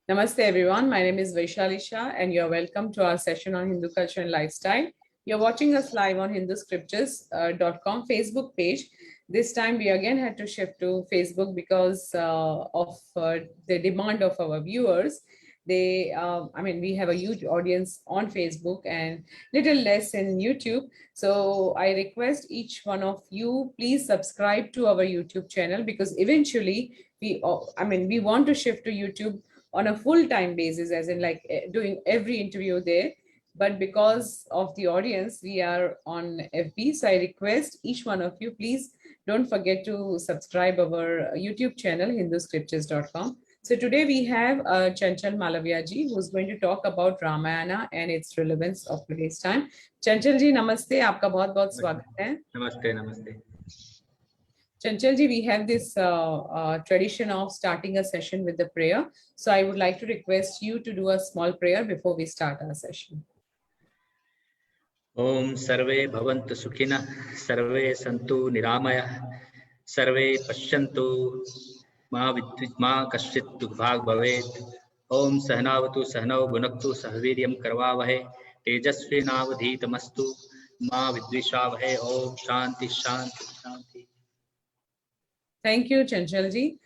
Namaste everyone, my name is Vaishali Shah and you're welcome to our session on Hindu culture and lifestyle. You're watching us live on hinduscriptures.com Facebook page. This time we again had to shift to Facebook because of the demand of our viewers. We have a huge audience on Facebook and little less in YouTube. So I request each one of you, please subscribe to our YouTube channel because eventually we want to shift to YouTube on a full-time basis, as in like doing every interview there. But because of the audience, we are on FB. So I request each one of you, please don't forget to subscribe our YouTube channel, hinduscriptures.com. So today we have Chanchal Malviya ji, who's going to talk about Ramayana and its relevance of today's time. Chanchal ji, namaste. आपका बहुत बहुत स्वागत है. Namaste, namaste. Chanchal ji, we have this tradition of starting a session with the prayer. So I would like to request you to do a small prayer before we start our session. Om sarve bhavantu sukhina, sarve santu niramaya, sarve pashyantu ma kaschit dukbhag bhavet. Om sahnavatu sahnau bhunaktu sahviryam karvavahe, tejasvinavadhitamastu ma vidvishavahe. Om shanti shanti shanti. Thank you, Chanchal ji.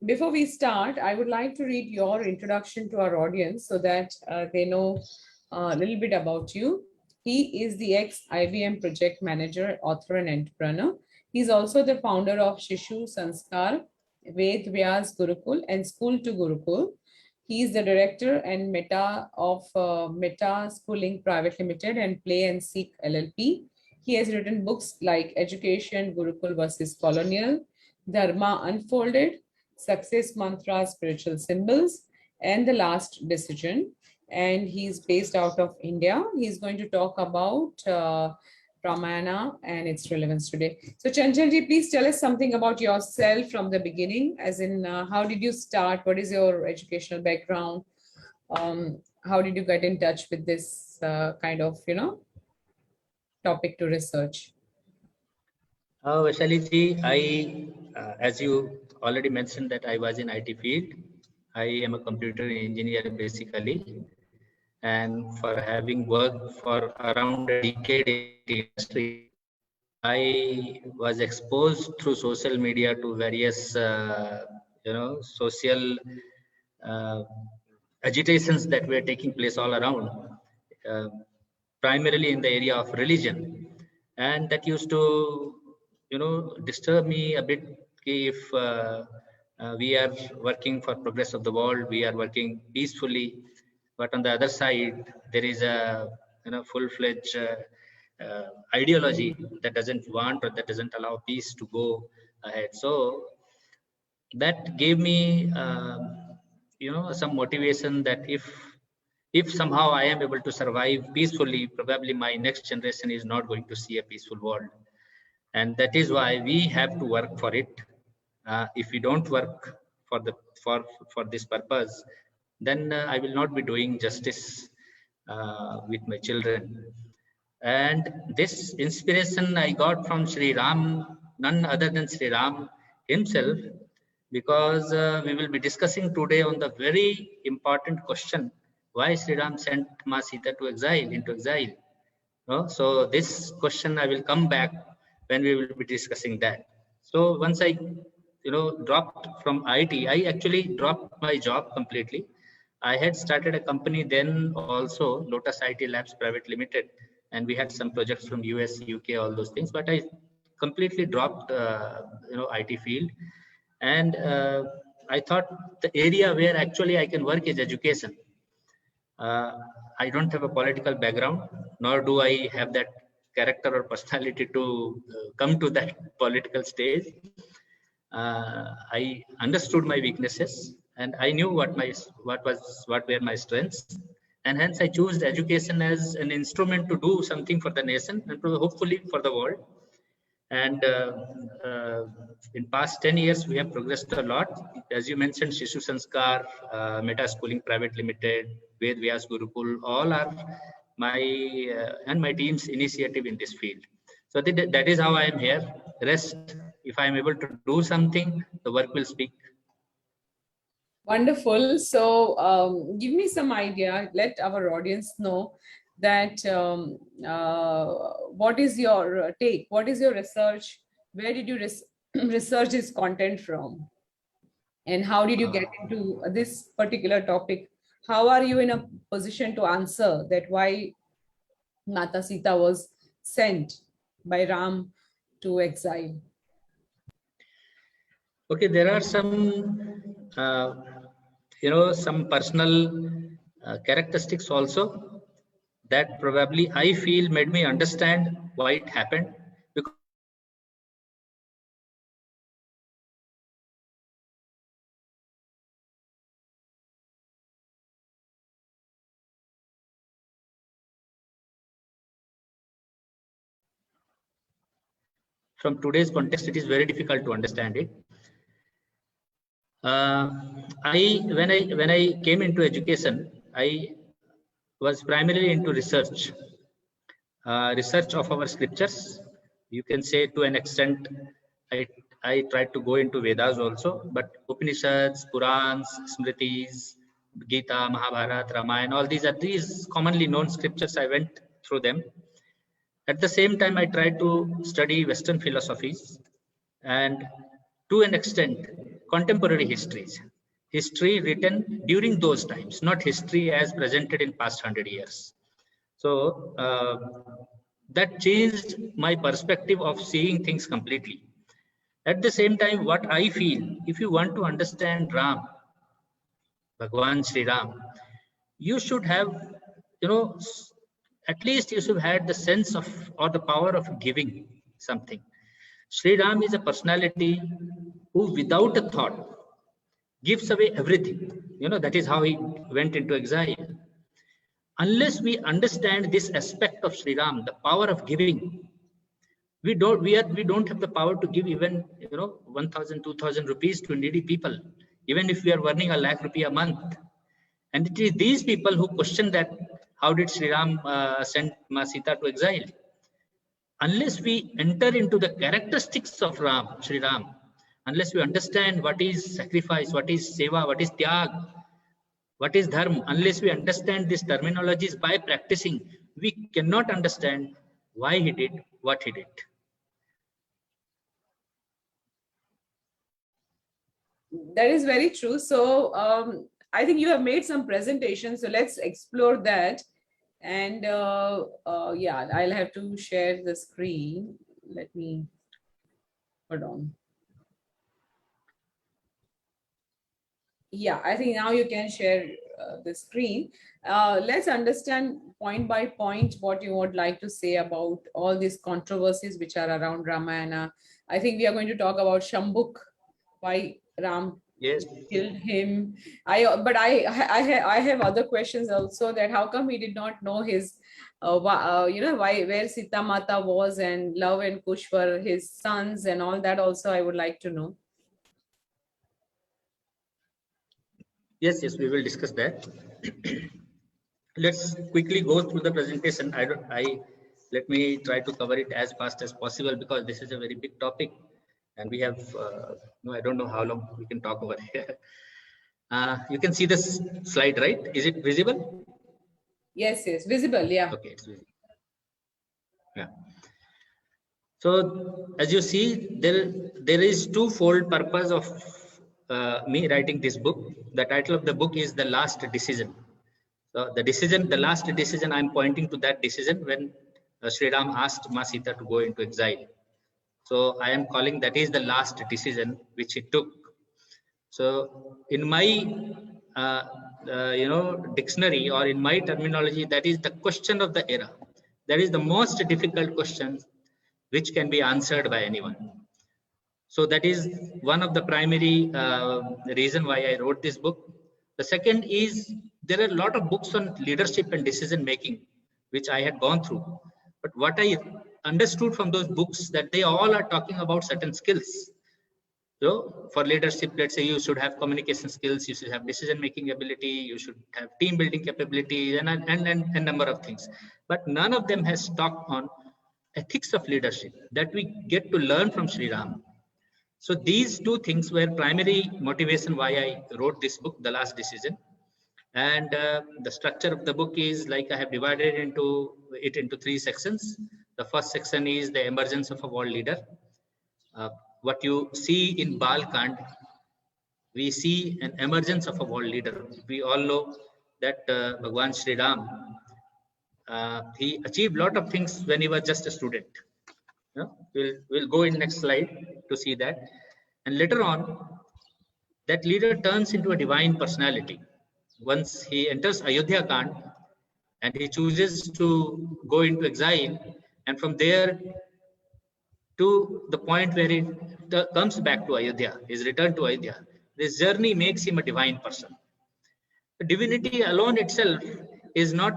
Before we start, I would like to read your introduction to our audience so that they know a little bit about you. He is the ex-IBM project manager, author, and entrepreneur. He's also the founder of Shishu, Sanskar, Vyaas, Gurukul, and School to Gurukul. He is the director and Meta of Meta Schooling Private Limited and Play and Seek LLP. He has written books like Education, Gurukul versus Colonial, Dharma Unfolded, Success Mantra, Spiritual Symbols, and The Last Decision. And he's based out of India. He's going to talk about Ramayana and its relevance today. So Chanchal ji, please tell us something about yourself from the beginning, as in how did you start? What is your educational background? How did you get in touch with this kind of, topic to research? Vaishali ji, as you already mentioned that I was in IT field. I am a computer engineer basically, and for having worked for around a decade in the industry, I was exposed through social media to various, social agitations that were taking place all around. Primarily in the area of religion, and that used to disturb me a bit. If we are working for progress of the world, we are working peacefully, but on the other side there is a full-fledged ideology that doesn't want or that doesn't allow peace to go ahead. So that gave me some motivation that if somehow I am able to survive peacefully, probably my next generation is not going to see a peaceful world. And that is why we have to work for it. If we don't work for this purpose, then I will not be doing justice with my children. And this inspiration I got from Sri Ram, none other than Sri Ram himself, because we will be discussing today on the very important question: why Sri Ram sent Ma Sita to into exile? So this question I will come back when we will be discussing that. So once I, dropped from IT, I actually dropped my job completely. I had started a company then also, Lotus IT Labs Private Limited, and we had some projects from US, UK, all those things. But I completely dropped, IT field, and I thought the area where actually I can work is education. I don't have a political background, nor do I have that character or personality to come to that political stage. I understood my weaknesses, and I knew what were my strengths, and hence I chose education as an instrument to do something for the nation and hopefully for the world. And in past 10 years, we have progressed a lot. As you mentioned, Shishu Sanskar, Meta Schooling Private Limited, Ved Vyaas Gurukul, all are my and my team's initiative in this field. So that is how I am here. Rest, if I am able to do something, the work will speak. Wonderful. So, give me some idea. Let our audience know that what is your take? What is your research? Where did you research this content from? And how did you Uh, get into this particular topic? How are you in a position to answer that why Mata Sita was sent by Ram to exile? okay, there are some, some personal characteristics also that probably I feel made me understand why it happened. Because from today's context, it is very difficult to understand it. From today's context, it is very difficult to understand it. When I came into education, I was primarily into research, research of our scriptures. You can say to an extent, I I tried to go into Vedas also, but Upanishads, Purans, Smritis, Gita, Mahabharata, Ramayana, all these commonly known scriptures. I went through them. At the same time, I tried to study Western philosophies and, to an extent, contemporary histories. History written during those times, not history as presented in past 100 years. So that changed my perspective of seeing things completely. At the same time, what I feel, if you want to understand Ram, Bhagwan Sri Ram, you should have, you know, at least you should have had the sense of or the power of giving something. Sri Ram is a personality who, without a thought, gives away everything. That is how he went into exile. Unless we understand this aspect of Sri Ram, the power of giving, we don't have the power to give even 1,000, 2,000 rupees to needy people, even if we are earning a lakh rupee a month. And it is these people who question that how did Sri Ram send Ma Sita to exile? Unless we enter into the characteristics of Sri Ram, unless we understand what is sacrifice, what is seva, what is tyag, what is dharma, unless we understand these terminologies by practicing, we cannot understand why he did what he did. That is very true. So I think you have made some presentations. So let's explore that. And yeah, I'll have to share the screen. Let me hold on. Yeah, I think now you can share the screen. Let's understand point by point what you would like to say about all these controversies which are around Ramayana. I think we are going to talk about Shambuk, why Ram Yes. killed him. I have other questions also, that how come he did not know his why where Sita Mata was, and Love and Kush were his sons, and all that also I would like to know. Yes, we will discuss that. Let's quickly go through the presentation. Let me try to cover it as fast as possible because this is a very big topic, and we have I don't know how long we can talk over here. You can see this slide, right? Is it visible? Yes, visible, yeah. Okay, it's visible. Yeah. So as you see, there is twofold purpose of me writing this book. The title of the book is The Last Decision. So the last decision, I'm pointing to that decision when Sri Ram asked Ma Sita to go into exile. So I am calling that is the last decision which he took. So in my dictionary, or in my terminology, that is the question of the era. That is the most difficult question which can be answered by anyone. So that is one of the primary reason why I wrote this book. The second is there are a lot of books on leadership and decision making, which I had gone through. But what I understood from those books, that they all are talking about certain skills. So for leadership, let's say you should have communication skills, you should have decision making ability, you should have team building capability, and a number of things. But none of them has talked on ethics of leadership that we get to learn from Sri Ram. So these two things were primary motivation why I wrote this book, The Last Decision. And the structure of the book is like I have divided it into three sections. The first section is the emergence of a world leader. What you see in Balkand, we see an emergence of a world leader. We all know that Bhagwan Sri Ram, he achieved a lot of things when he was just a student. You know, we'll go in next slide to see that. And later on, that leader turns into a divine personality. Once he enters Ayodhya Kand and he chooses to go into exile, and from there to the point where he comes back to Ayodhya, his return to Ayodhya, this journey makes him a divine person. Divinity alone itself is not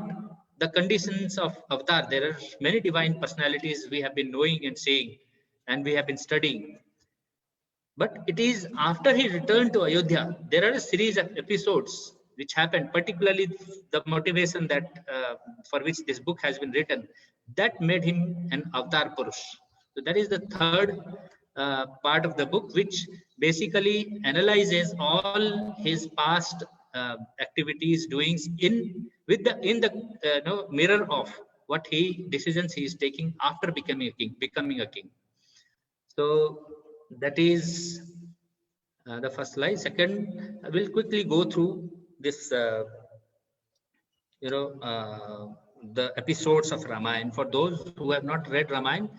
the conditions of avatar. There are many divine personalities we have been knowing and seeing, and we have been studying. But it is after he returned to Ayodhya, there are a series of episodes which happened, particularly the motivation that for which this book has been written, that made him an avatar Purush. So that is the third part of the book, which basically analyzes all his past activities, doings in the mirror of what decisions he is taking after becoming a king. So that is the first slide. Second, I will quickly go through this, the episodes of Ramayana. For those who have not read Ramayana,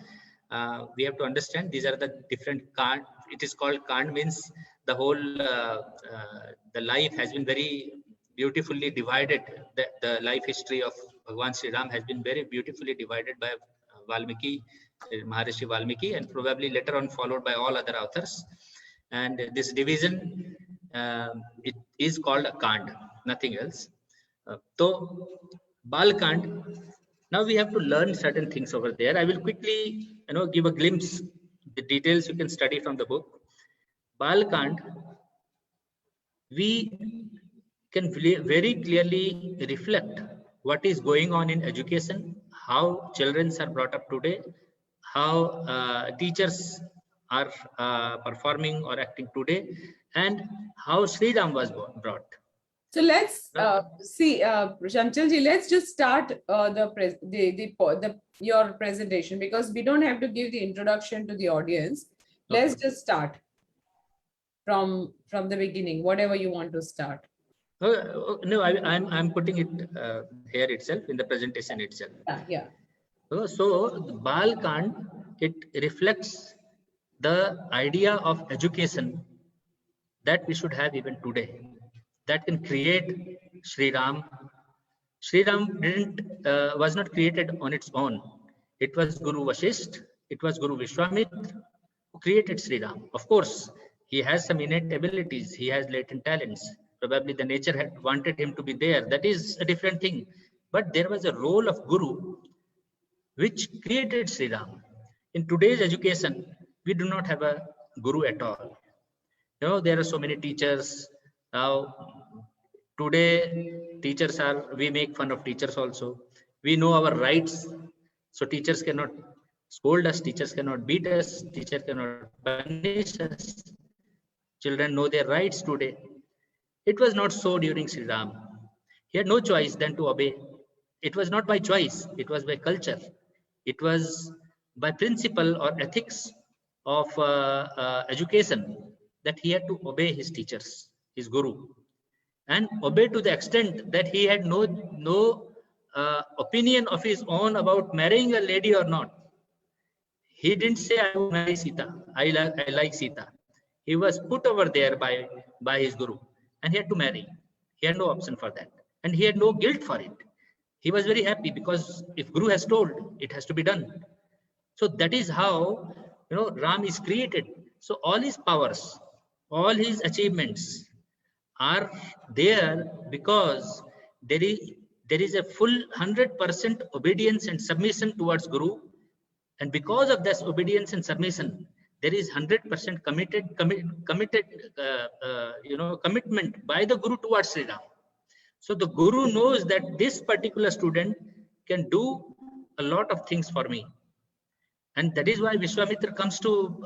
we have to understand these are the different Kand. It is called Kand, means the whole the life has been very beautifully divided. The life history of Bhagwan Sri Ram has been very beautifully divided by Valmiki, Maharishi Valmiki, and probably later on followed by all other authors. And this division, it is called a Kand, nothing else. So Balkand, now we have to learn certain things over there. I will quickly, give a glimpse. The details you can study from the book. Balkand, we can very clearly reflect what is going on in education, how children are brought up today, how teachers are performing or acting today, and how Sri Ram was brought. So let's see, Chanchal ji, let's just start your presentation, because we don't have to give the introduction to the audience. Let's just start from the beginning, whatever you want to start. No, I'm putting it here itself in the presentation itself. Yeah. So Balkand, it reflects the idea of education that we should have even today, that can create Sri Ram. Sri Ram was not created on its own. It was Guru Vashisht, it was Guru Vishwamitra who created Sri Ram. Of course, he has some innate abilities, he has latent talents. Probably the nature had wanted him to be there. That is a different thing. But there was a role of Guru which created Sri Ram. In today's education, we do not have a Guru at all. There are so many teachers. Now, today, we make fun of teachers also. We know our rights. So teachers cannot scold us, teachers cannot beat us, teachers cannot punish us. Children know their rights today. It was not so during Sri Ram. He had no choice than to obey. It was not by choice, it was by culture. It was by principle or ethics of education that he had to obey his teachers, his guru, and obey to the extent that he had no opinion of his own about marrying a lady or not. He didn't say, I will marry Sita, I like Sita. He was put over there by his guru, and he had to marry. He had no option for that, and he had no guilt for it. He was very happy, because if guru has told, it has to be done. So that is how Ram is created. So all his powers, all his achievements are there because there is a full 100% obedience and submission towards Guru, and because of this obedience and submission, there is 100% commitment by the Guru towards Sri Ram. So the Guru knows that this particular student can do a lot of things for me. And that is why Vishwamitra comes to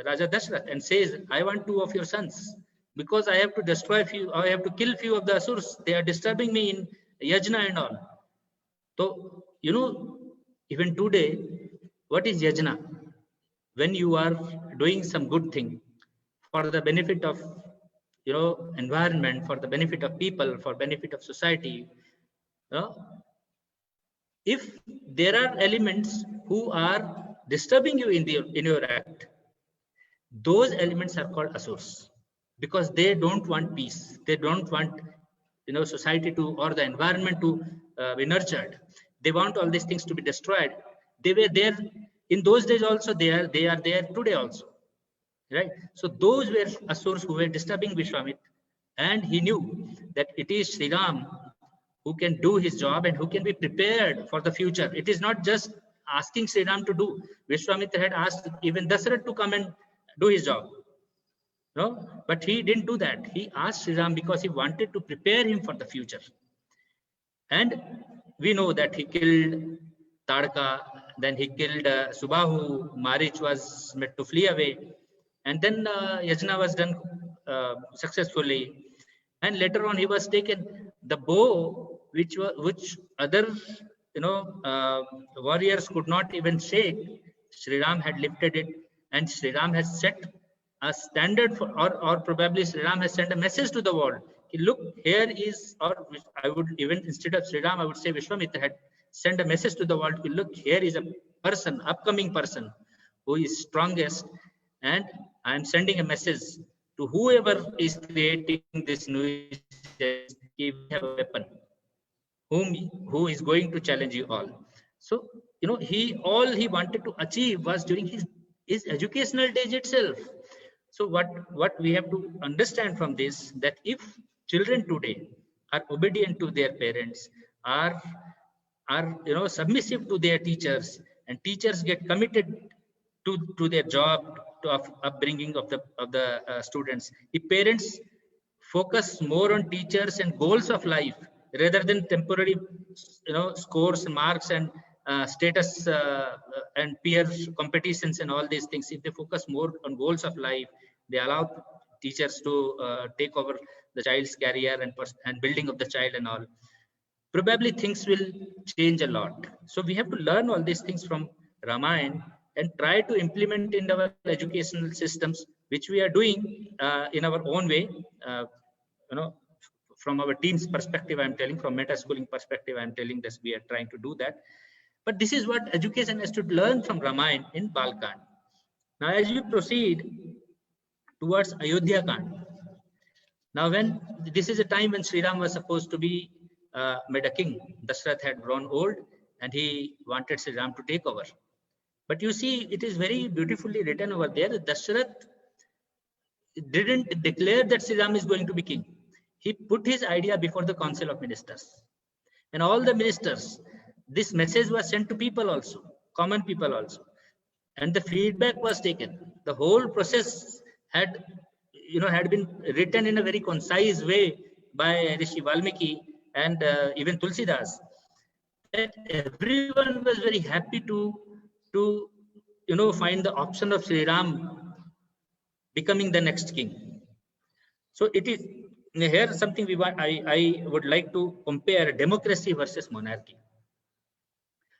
Raja Dashrath and says, I want 2 of your sons because I have to destroy few, I have to kill few of the Asurs. They are disturbing me in Yajna and all. So, even today, what is Yajna? When you are doing some good thing for the benefit of, environment, for the benefit of people, for benefit of society, if there are elements who are disturbing you in your act, those elements are called asurs because they don't want peace. They don't want society to or the environment to be nurtured. They want all these things to be destroyed. They were there in those days also. They are there today also, right? So those were asurs who were disturbing Vishwamitra, and he knew that it is Sri Ram who can do his job and who can be prepared for the future. It is not just asking Sri Ram to do. Vishwamitra had asked even Dasarath to come and do his job. No, but he didn't do that. He asked Sri Ram because he wanted to prepare him for the future. And we know that he killed Tadka, then he killed Subahu, Marich was made to flee away, and then Yajna was done successfully. And later on, he was taken. The bow, which other warriors could not even shake, Sri Ram had lifted it, and Sri Ram has set a standard for, or probably Sri Ram has sent a message to the world. Look, here is, or I would even instead of Sri Ram, I would say Vishwamitra had sent a message to the world. Look, here is a person, upcoming person, who is strongest, and I am sending a message to whoever is creating this news. We have a weapon, who is going to challenge you all. So all he wanted to achieve was during his educational days itself. So what we have to understand from this, that if children today are obedient to their parents, are submissive to their teachers, and teachers get committed to their job, to upbringing of the students, if parents focus more on teachers and goals of life rather than temporary scores, marks, and status and peer competitions and all these things, if they focus more on goals of life, they allow teachers to take over the child's career and building of the child and all, probably things will change a lot. So we have to learn all these things from Ramayana and try to implement in our educational systems, which we are doing in our own way. From our team's perspective, I'm telling, from meta schooling perspective, I'm telling this, we are trying to do that. But this is what education has to learn from Ramayana in Balkand. Now, as you proceed towards Ayodhya Kand, now when this is a time when Sri Ram was supposed to be made a king, Dashrath had grown old and he wanted Sri Ram to take over. But you see, it is very beautifully written over there. Dashrath didn't declare that Sri Ram is going to be king. He put his idea before the council of ministers. And all the ministers, this message was sent to people also, common people also. And the feedback was taken. The whole process had been written in a very concise way by Rishi Valmiki and even Tulsidas. That everyone was very happy to find the option of Sri Ram becoming the next king. So it is here something I would like to compare democracy versus monarchy.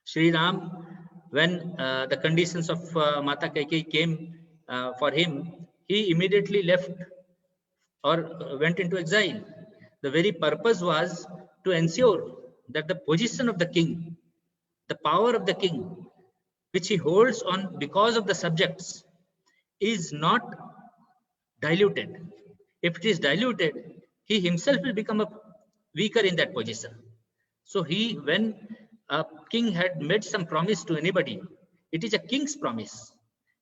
Sri Ram, when the conditions of Mata Kaikeyi came for him, he immediately left or went into exile. The very purpose was to ensure that the position of the king, the power of the king, which he holds on because of the subjects, is not diluted. If it is diluted, he himself will become weaker in that position. So when a king had made some promise to anybody, it is a king's promise.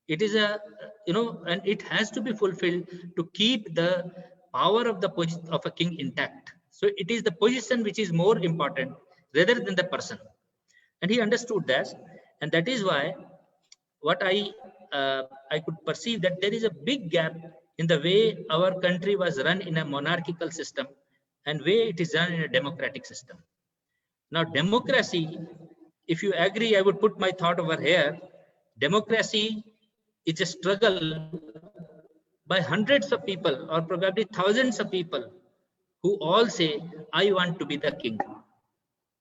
It is and it has to be fulfilled to keep the power of a king intact. So it is the position which is more important rather than the person. And he understood that, and that is why what I could perceive that there is a big gap in the way our country was run in a monarchical system and way it is run in a democratic system. Now, democracy, if you agree, I would put my thought over here. Democracy is a struggle by hundreds of people or probably thousands of people who all say, I want to be the king.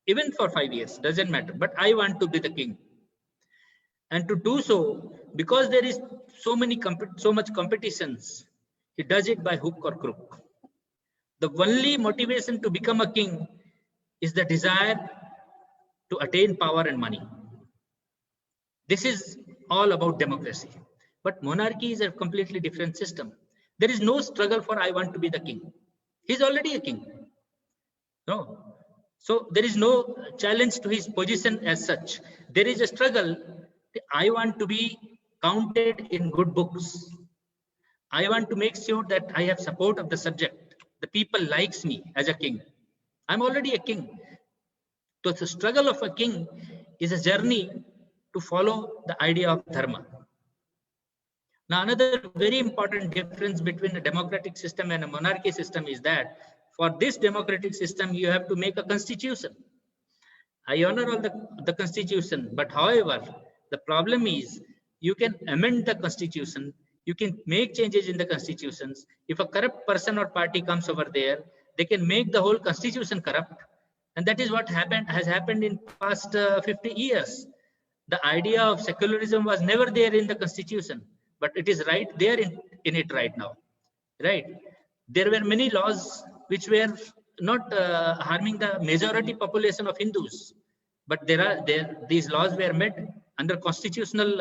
Even for 5 years, doesn't matter, but I want to be the king. And to do so, because there is so much competitions, he does it by hook or crook. The only motivation to become a king is the desire to attain power and money. This is all about democracy. But monarchy is a completely different system. There is no struggle for I want to be the king. He's already a king. No. So there is no challenge to his position as such. There is a struggle. I want to be counted in good books. I want to make sure that I have support of the subject. The people likes me as a king. I'm already a king. So the struggle of a king is a journey to follow the idea of dharma. Now, another very important difference between a democratic system and a monarchy system is that for this democratic system, you have to make a constitution. I honor all the constitution, but however, the problem is you can amend the constitution, you can make changes in the constitutions. If a corrupt person or party comes over there, they can make the whole constitution corrupt. And that is what has happened in past 50 years. The idea of secularism was never there in the constitution, but it is right there in it right now. Right? There were many laws which were not harming the majority population of Hindus, but these laws were made under constitutional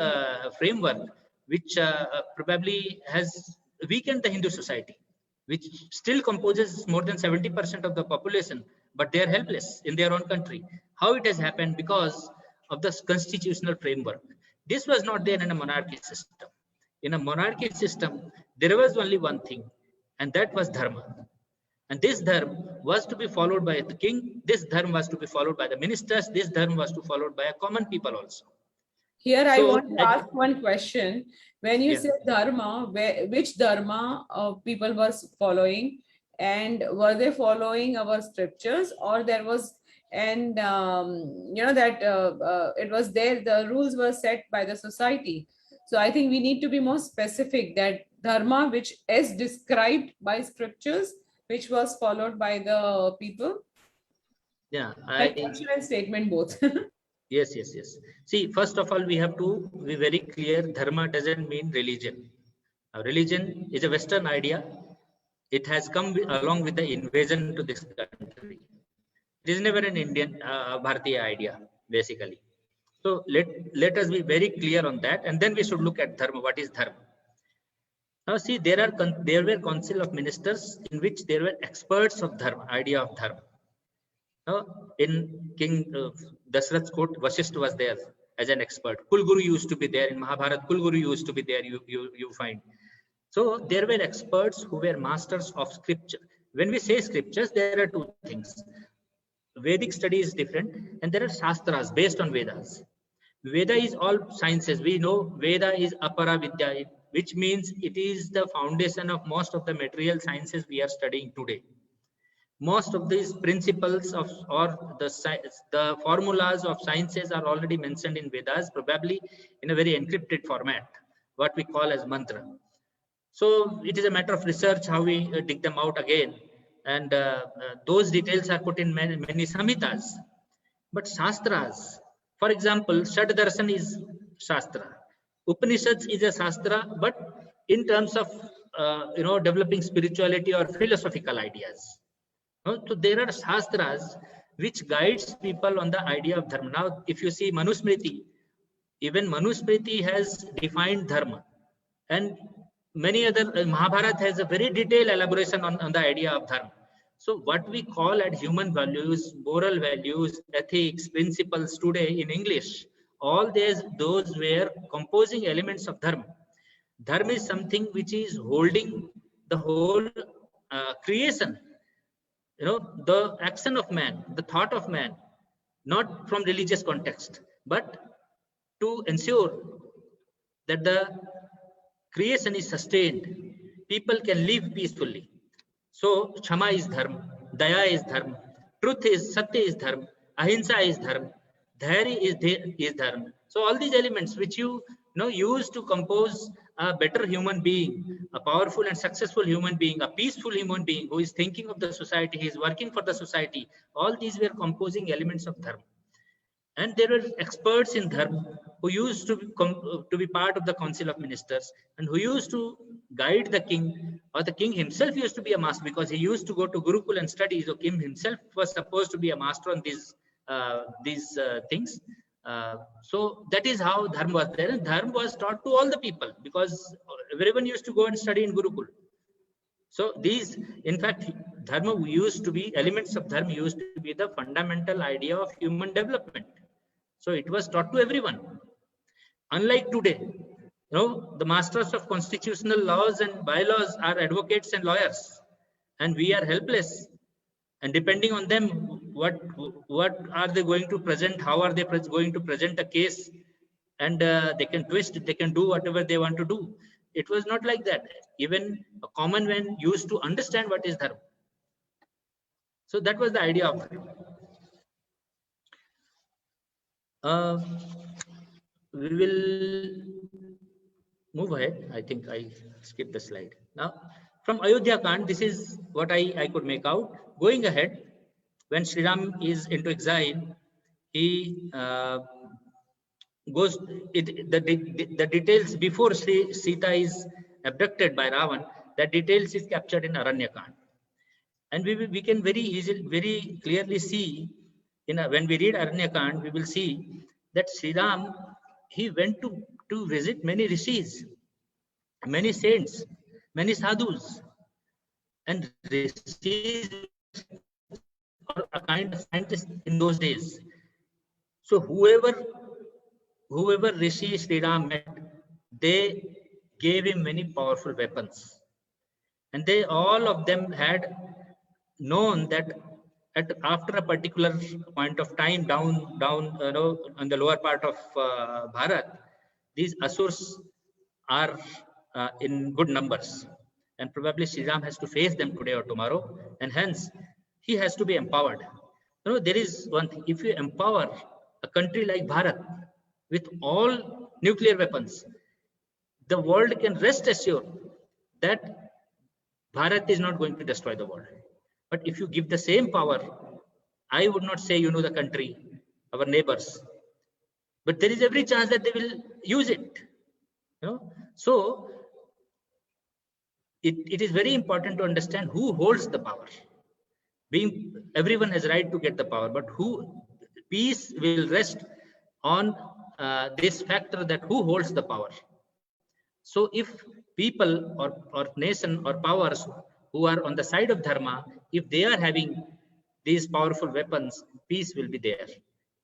framework, which probably has weakened the Hindu society, which still composes more than 70% of the population, but they are helpless in their own country. How it has happened? Because of the constitutional framework. This was not there in a monarchy system. In a monarchy system, there was only one thing, and that was dharma. And this dharma was to be followed by the king. This dharma was to be followed by the ministers. This dharma was to be followed by a common people also. Here, I want to ask one question. When you say dharma, which dharma people were following, and were they following our scriptures, or there was, and it was there, the rules were set by the society. So I think we need to be more specific that dharma, which is described by scriptures, which was followed by the people. Yeah, and statement both. Yes. See, first of all, we have to be very clear. Dharma doesn't mean religion. Religion is a Western idea. It has come along with the invasion to this country. It is never an Indian Bharatiya idea, basically. So let us be very clear on that, and then we should look at dharma. What is dharma? Now, see, there were council of ministers in which there were experts of dharma, idea of dharma. In King Dasrath's court, Vasishtha was there as an expert. Kulguru used to be there in Mahabharata. Kulguru used to be there. You find. So there were experts who were masters of scripture. When we say scriptures, there are two things. Vedic study is different, and there are shastras based on Vedas. Veda is all sciences. We know Veda is apara vidya, which means it is the foundation of most of the material sciences we are studying today. Most of these principles or the formulas of sciences are already mentioned in Vedas, probably in a very encrypted format, what we call as mantra. So it is a matter of research how we dig them out again, and those details are put in many samhitas. But shastras, for example, Shad Darshan is shastra. Upanishads is a shastra, but in terms of developing spirituality or philosophical ideas. So there are shastras which guides people on the idea of dharma. Now, if you see Manusmriti, even Manusmriti has defined dharma, and many other Mahabharata has a very detailed elaboration on the idea of dharma. So what we call as human values, moral values, ethics, principles today in English, all those were composing elements of dharma. Dharma is something which is holding the whole creation. The action of man, the thought of man, not from religious context, but to ensure that the creation is sustained, people can live peacefully. So Kshama is dharma, Daya is dharma, truth is Satya is dharma, Ahimsa is dharma, Dhairya is dharma. So all these elements which you used to compose a better human being, a powerful and successful human being, a peaceful human being who is thinking of the society, he is working for the society. All these were composing elements of dharma. And there were experts in dharma who used to be part of the council of ministers and who used to guide the king, or the king himself used to be a master because he used to go to Gurukul and study. So king himself was supposed to be a master on these things. So that is how dharma was there, and dharma was taught to all the people because everyone used to go and study in Gurukul. So these, in fact, dharma used to be, elements of dharma used to be the fundamental idea of human development. So it was taught to everyone. Unlike today, the masters of constitutional laws and bylaws are advocates and lawyers, and we are helpless. And depending on them, what are they going to present? How are they going to present a case? And they can twist it, they can do whatever they want to do. It was not like that. Even a common man used to understand what is dharma. So that was the idea of dharma. We will move ahead. I think I skipped the slide. Now, from Ayodhya Kand, this is what I could make out. Going ahead, when Sri Ram is into exile, he goes, the details before Sita is abducted by Ravan, the details is captured in Aranya Kand. And we can very clearly see, when we read Aranya Kand, we will see that Sri Ram, he went to visit many rishis, many saints, many sadhus, and rishis are a kind of scientist in those days. So whoever rishi Sri Ram met, they gave him many powerful weapons, and they all of them had known that after a particular point of time down on the lower part of Bharat, these asurs are in good numbers, and probably Sri Ram has to face them today or tomorrow, and hence he has to be empowered. There is one thing: if you empower a country like Bharat with all nuclear weapons, the world can rest assured that Bharat is not going to destroy the world. But if you give the same power, I would not say, the country, our neighbors, but there is every chance that they will use it. So it is very important to understand who holds the power. Everyone has right to get the power, but peace will rest on this factor, that who holds the power. So if people or nation or powers who are on the side of dharma, if they are having these powerful weapons, peace will be there.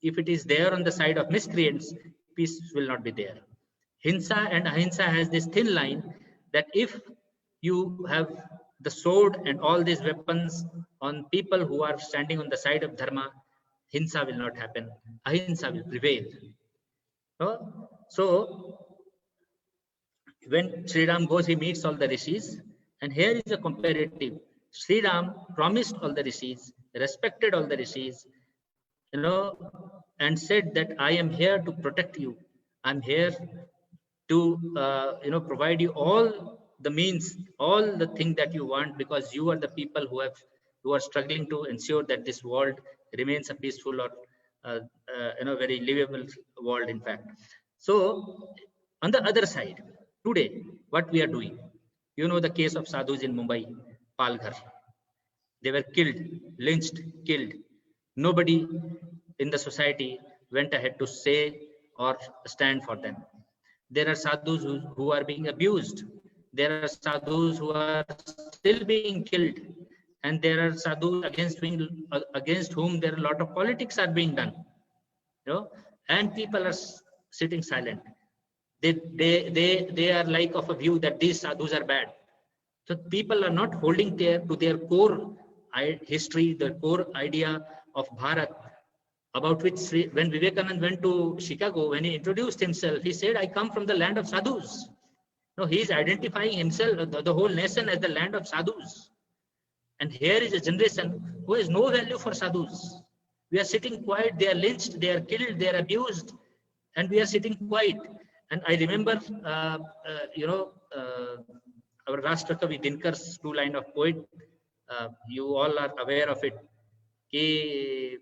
If it is there on the side of miscreants, peace will not be there. Hinsa and ahimsa has this thin line, that if you have the sword and all these weapons on people who are standing on the side of dharma, hinsa will not happen. Ahimsa will prevail. So when Sri Ram goes, he meets all the rishis, and here is a comparative. Sri Ram promised all the rishis, respected all the rishis, and said that I am here to protect you. I'm here to provide you all the means, all the thing that you want, because you are the people who are struggling to ensure that this world remains a peaceful or very livable world, in fact. So on the other side, today, what we are doing, the case of sadhus in Mumbai, Palghar. They were killed, lynched, killed. Nobody in the society went ahead to say or stand for them. There are sadhus who are being abused. There are sadhus who are still being killed. And there are sadhus against whom there are a lot of politics are being done. And people are sitting silent. They are like of a view that these sadhus are bad. So people are not holding to their core history, the core idea of Bharat, about which when Vivekananda went to Chicago, when he introduced himself, he said, I come from the land of sadhus. He is identifying himself, the whole nation, as the land of sadhus. And here is a generation who has no value for sadhus. We are sitting quiet, they are lynched, they are killed, they are abused, and we are sitting quiet. And I remember, our Rashtra Kavi Dinkar's two-line of poet. You all are aware of it. कि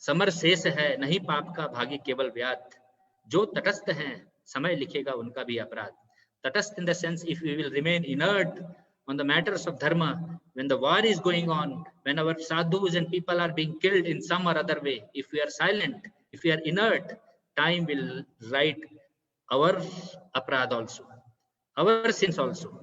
summer शेष है नहीं पाप का भागी केवल व्याध जो तटस्थ हैं समय लिखेगा उनका भी अपराध. Tatast in the sense, if we will remain inert on the matters of dharma, when the war is going on, when our sadhus and people are being killed in some or other way, if we are silent, if we are inert, time will write our aparadh also, our sins also.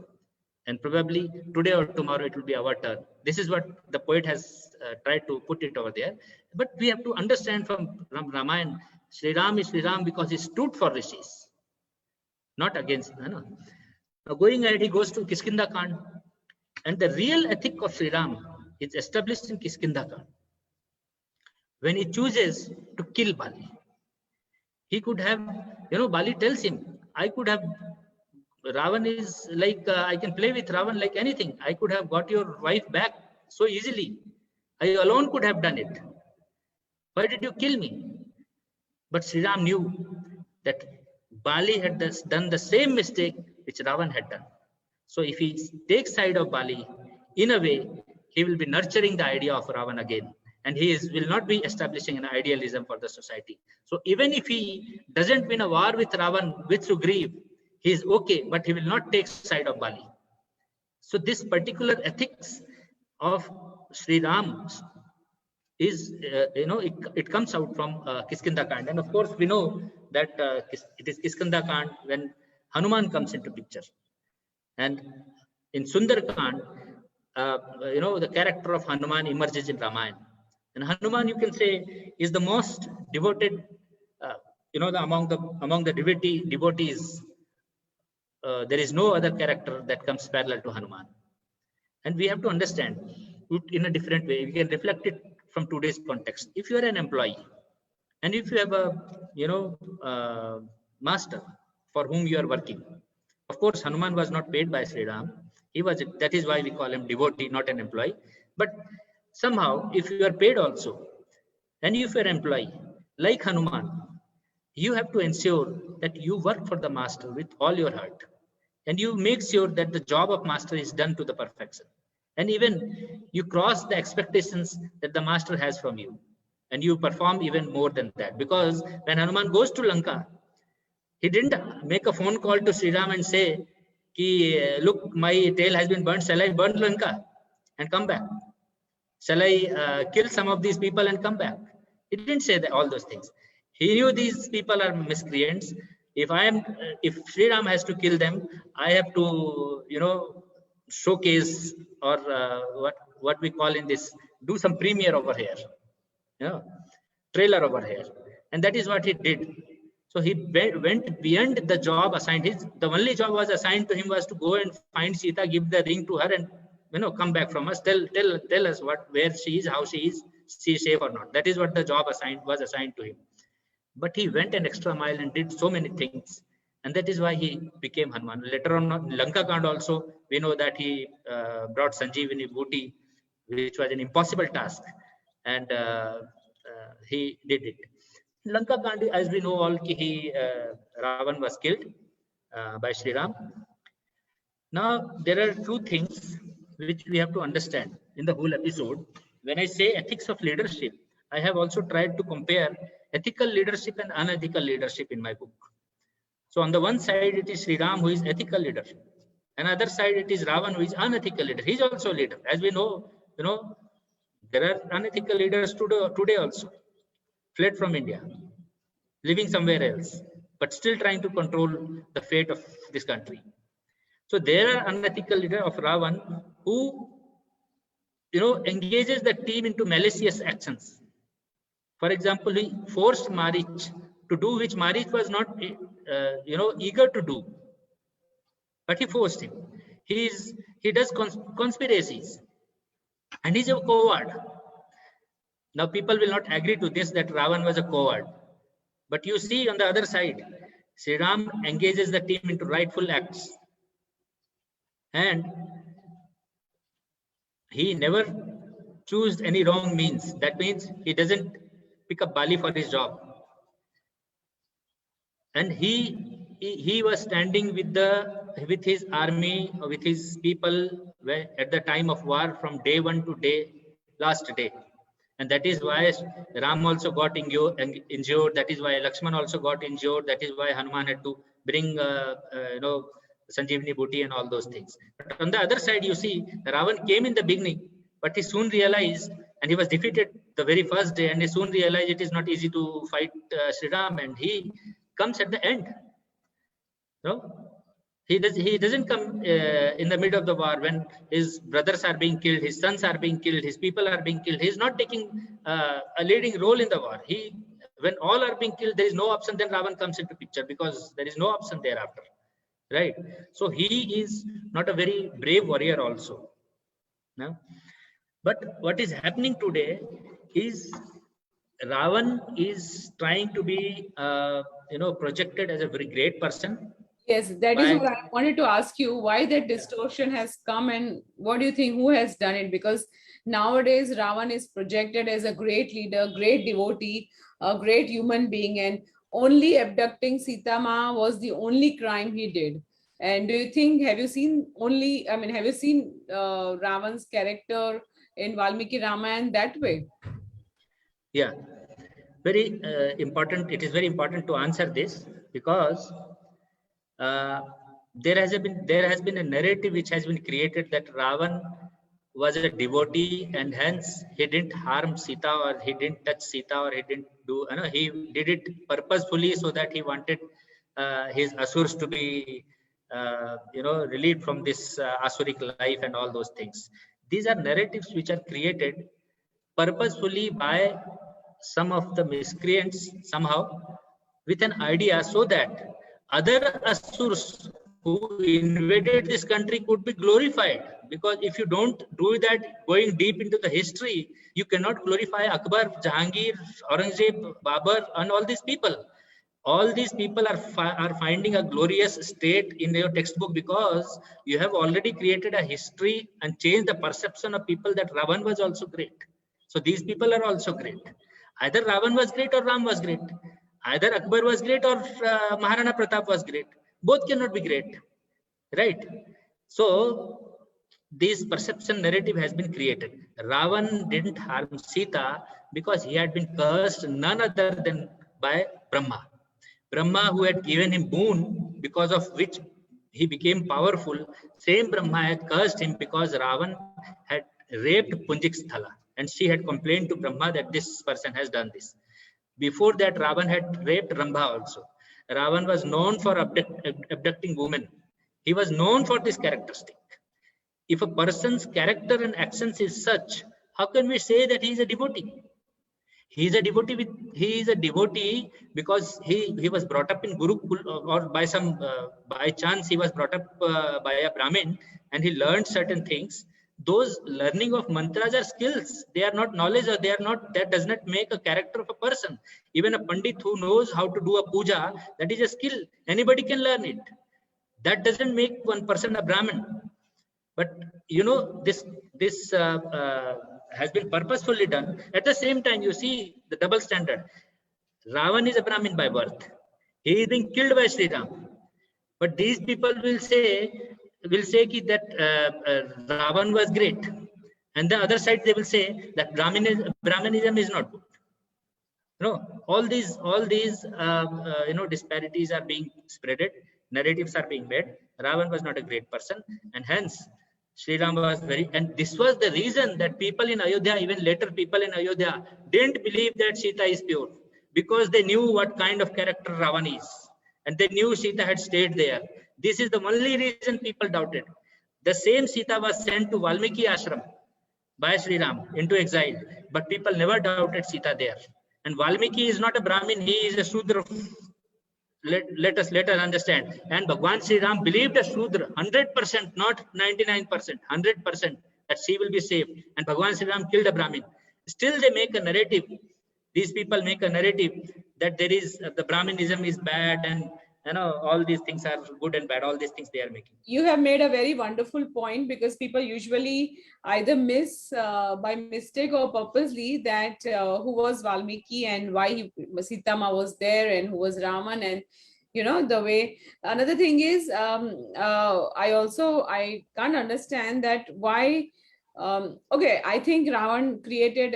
And probably today or tomorrow it will be our turn. This is what the poet has tried to put it over there. But we have to understand from Ramayana, Sri Ram is Sri Ram because he stood for rishis, not against. No. Now going ahead, he goes to Kiskinda Kand, and the real ethic of Sri Ram is established in Kiskinda Kand. When he chooses to kill Bali, he could have, Bali tells him, I could have, Ravan is like, I can play with Ravan like anything. I could have got your wife back so easily. I alone could have done it. Why did you kill me? But Sri Ram knew that Bali had done the same mistake which Ravan had done. So if he takes side of Bali, in a way, he will be nurturing the idea of Ravan again. And he will not be establishing an idealism for the society. So even if he doesn't win a war with Ravan, with Sugriv, he is okay, but he will not take side of Bali. So this particular ethics of Sri Ram is, it comes out from Kiskinda Kand. And of course, we know that it is Kiskinda Kand when Hanuman comes into picture. And in Sundar Kand, the character of Hanuman emerges in Ramayana. And Hanuman, you can say, is the most devoted, among the devotees. There is no other character that comes parallel to Hanuman. And we have to understand it in a different way. We can reflect it from today's context. If you are an employee and if you have a, master for whom you are working, of course, Hanuman was not paid by Sri Ram. That is why we call him devotee, not an employee. But somehow, if you are paid also, and if you are an employee, like Hanuman, you have to ensure that you work for the master with all your heart. And you make sure that the job of master is done to the perfection. And even you cross the expectations that the master has from you. And you perform even more than that. Because when Hanuman goes to Lanka, he didn't make a phone call to Sri Ram and say, look, my tail has been burnt. Shall I burn Lanka and come back? Shall I kill some of these people and come back? He didn't say all those things. He knew these people are miscreants. If Sri Ram has to kill them, I have to, showcase or what we call in this, do some premiere over here, trailer over here. And that is what he did. So he went beyond the job assigned. The only job was assigned to him was to go and find Sita, give the ring to her, and come back from us. Tell us where she is, how she is safe or not. That is what the job was assigned to him. But he went an extra mile and did so many things, and that is why he became Hanuman. Later on, Lanka Kand also, we know that he brought Sanjeevani Bhuti, which was an impossible task, and he did it. Lanka Kand, as we know all, Ravan was killed by Sri Ram. Now, there are two things which we have to understand in the whole episode. When I say ethics of leadership, I have also tried to compare ethical leadership and unethical leadership in my book. So on the one side, it is Sri Ram who is ethical leader. Another side, it is Ravan who is unethical leader. He is also a leader. As we know, there are unethical leaders today also, fled from India, living somewhere else, but still trying to control the fate of this country. So there are unethical leader of Ravan who, engages the team into malicious actions. For example, he forced Marich to do which Marich was not, eager to do, but he forced him. He does conspiracies, and he's a coward. Now, people will not agree to this that Ravan was a coward, but you see on the other side, Sri Ram engages the team into rightful acts, and he never chose any wrong means. That means he doesn't pick up Bali for his job. and he was standing with his army, with his people, at the time of war, from day one to last day. And that is why Ram also got injured. That is why Lakshman also got injured. That is why Hanuman had to bring Sanjeevani Booty and all those things. But on the other side, you see, Ravan came in the beginning, but he soon realized, and he was defeated the very first day, and he soon realized it is not easy to fight Sri Ram, and he comes at the end. No, he doesn't come in the middle of the war when his brothers are being killed, his sons are being killed, his people are being killed. He is not taking a leading role in the war. When all are being killed, there is no option. Then Ravan comes into picture, because there is no option thereafter, right? So he is not a very brave warrior also. No? But what is happening today is Ravan is trying to be projected as a very great person. Yes, that is what I wanted to ask you, why that distortion has come, and what do you think, who has done it? Because nowadays Ravan is projected as a great leader, great devotee, a great human being, and only abducting Sita Ma was the only crime he did. And do you think, have you seen Ravan's character in Valmiki Ramayana that way? Yeah, very important. It is very important to answer this, because there has been a narrative which has been created that Ravan was a devotee, and hence he didn't harm Sita, or he didn't touch Sita, or he didn't do, he did it purposefully, so that he wanted his asurs to be relieved from this asuric life and all those things. These are narratives which are created purposefully by some of the miscreants somehow, with an idea, so that other asurs who invaded this country could be glorified. Because if you don't do that, going deep into the history, you cannot glorify Akbar, Jahangir, Aurangzeb, Babur, and all these people. All these people are finding a glorious state in your textbook, because you have already created a history and changed the perception of people that Ravan was also great. So these people are also great. Either Ravan was great or Ram was great. Either Akbar was great or Maharana Pratap was great. Both cannot be great, right? So this perception narrative has been created. Ravan didn't harm Sita because he had been cursed none other than by Brahma. Brahma, who had given him boon, because of which he became powerful, same Brahma had cursed him because Ravan had raped Punjik Sthala, and she had complained to Brahma that this person has done this. Before that, Ravan had raped Rambha also. Ravan was known for abducting women. He was known for this characteristic. If a person's character and actions is such, how can we say that he is a devotee? He is a devotee because he was brought up in Gurukul, or by chance he was brought up by a Brahmin, and he learned certain things. Those learning of mantras are skills. They are not knowledge, or that does not make a character of a person. Even a Pandit who knows how to do a puja, that is a skill. Anybody can learn it. That doesn't make one person a Brahmin. But this has been purposefully done. At the same time, you see the double standard. Ravan is a Brahmin by birth. He is being killed by Sri Ram. But these people will say that Ravan was great, and the other side they will say that Brahmanism is not good. All these disparities are being spreaded. Narratives are being made. Ravan was not a great person, and hence Sri Ram was and this was the reason that people in Ayodhya, even later people in Ayodhya, didn't believe that Sita is pure, because they knew what kind of character Ravan is, and they knew Sita had stayed there. This is the only reason people doubted. The same Sita was sent to Valmiki ashram by Sri Ram into exile, but people never doubted Sita there. And Valmiki is not a Brahmin; he is a Shudra. Let us understand. And Bhagwan Sri Ram believed a Shudra 100%, not 99%, 100% that she will be saved. And Bhagwan Sri Ram killed a Brahmin. Still, they make a narrative. These people make a narrative that there is the Brahminism is bad, and all these things are good and bad. All these things they are making. You have made a very wonderful point, because people usually either miss by mistake or purposely that who was Valmiki and why Sita Ma was there, and who was Raman. And The way. Another thing is, I can't understand that why. Okay, I think Ravan created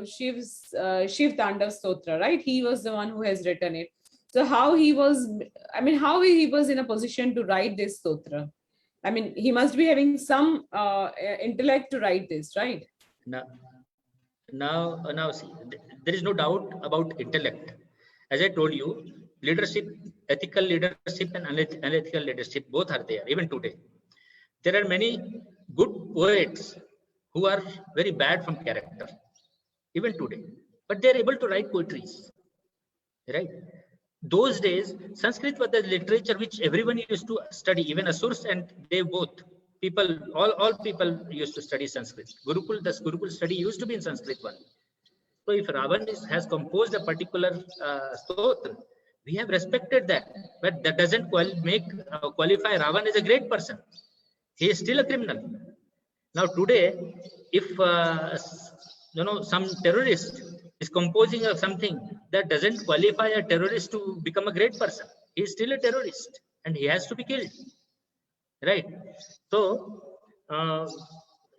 Shiv Tandav Stotra, right? He was the one who has written it. So how he was, I mean, how he was in a position to write this stotra? I mean, he must be having some intellect to write this, right? Now, now see, there is no doubt about intellect. As I told you, leadership, ethical leadership and unethical leadership, both are there, even today. There are many good poets who are very bad from character, even today, but they are able to write poetries, right? Those days, Sanskrit was the literature which everyone used to study, even Asurs and they both. People, all people used to study Sanskrit. Gurukul study used to be in Sanskrit only. So if Ravan has composed a particular stotra, we have respected that, but that doesn't qualify Ravan as a great person. He is still a criminal. Now today, if some terrorist is composing of something, that doesn't qualify a terrorist to become a great person. He is still a terrorist and he has to be killed, right? So uh,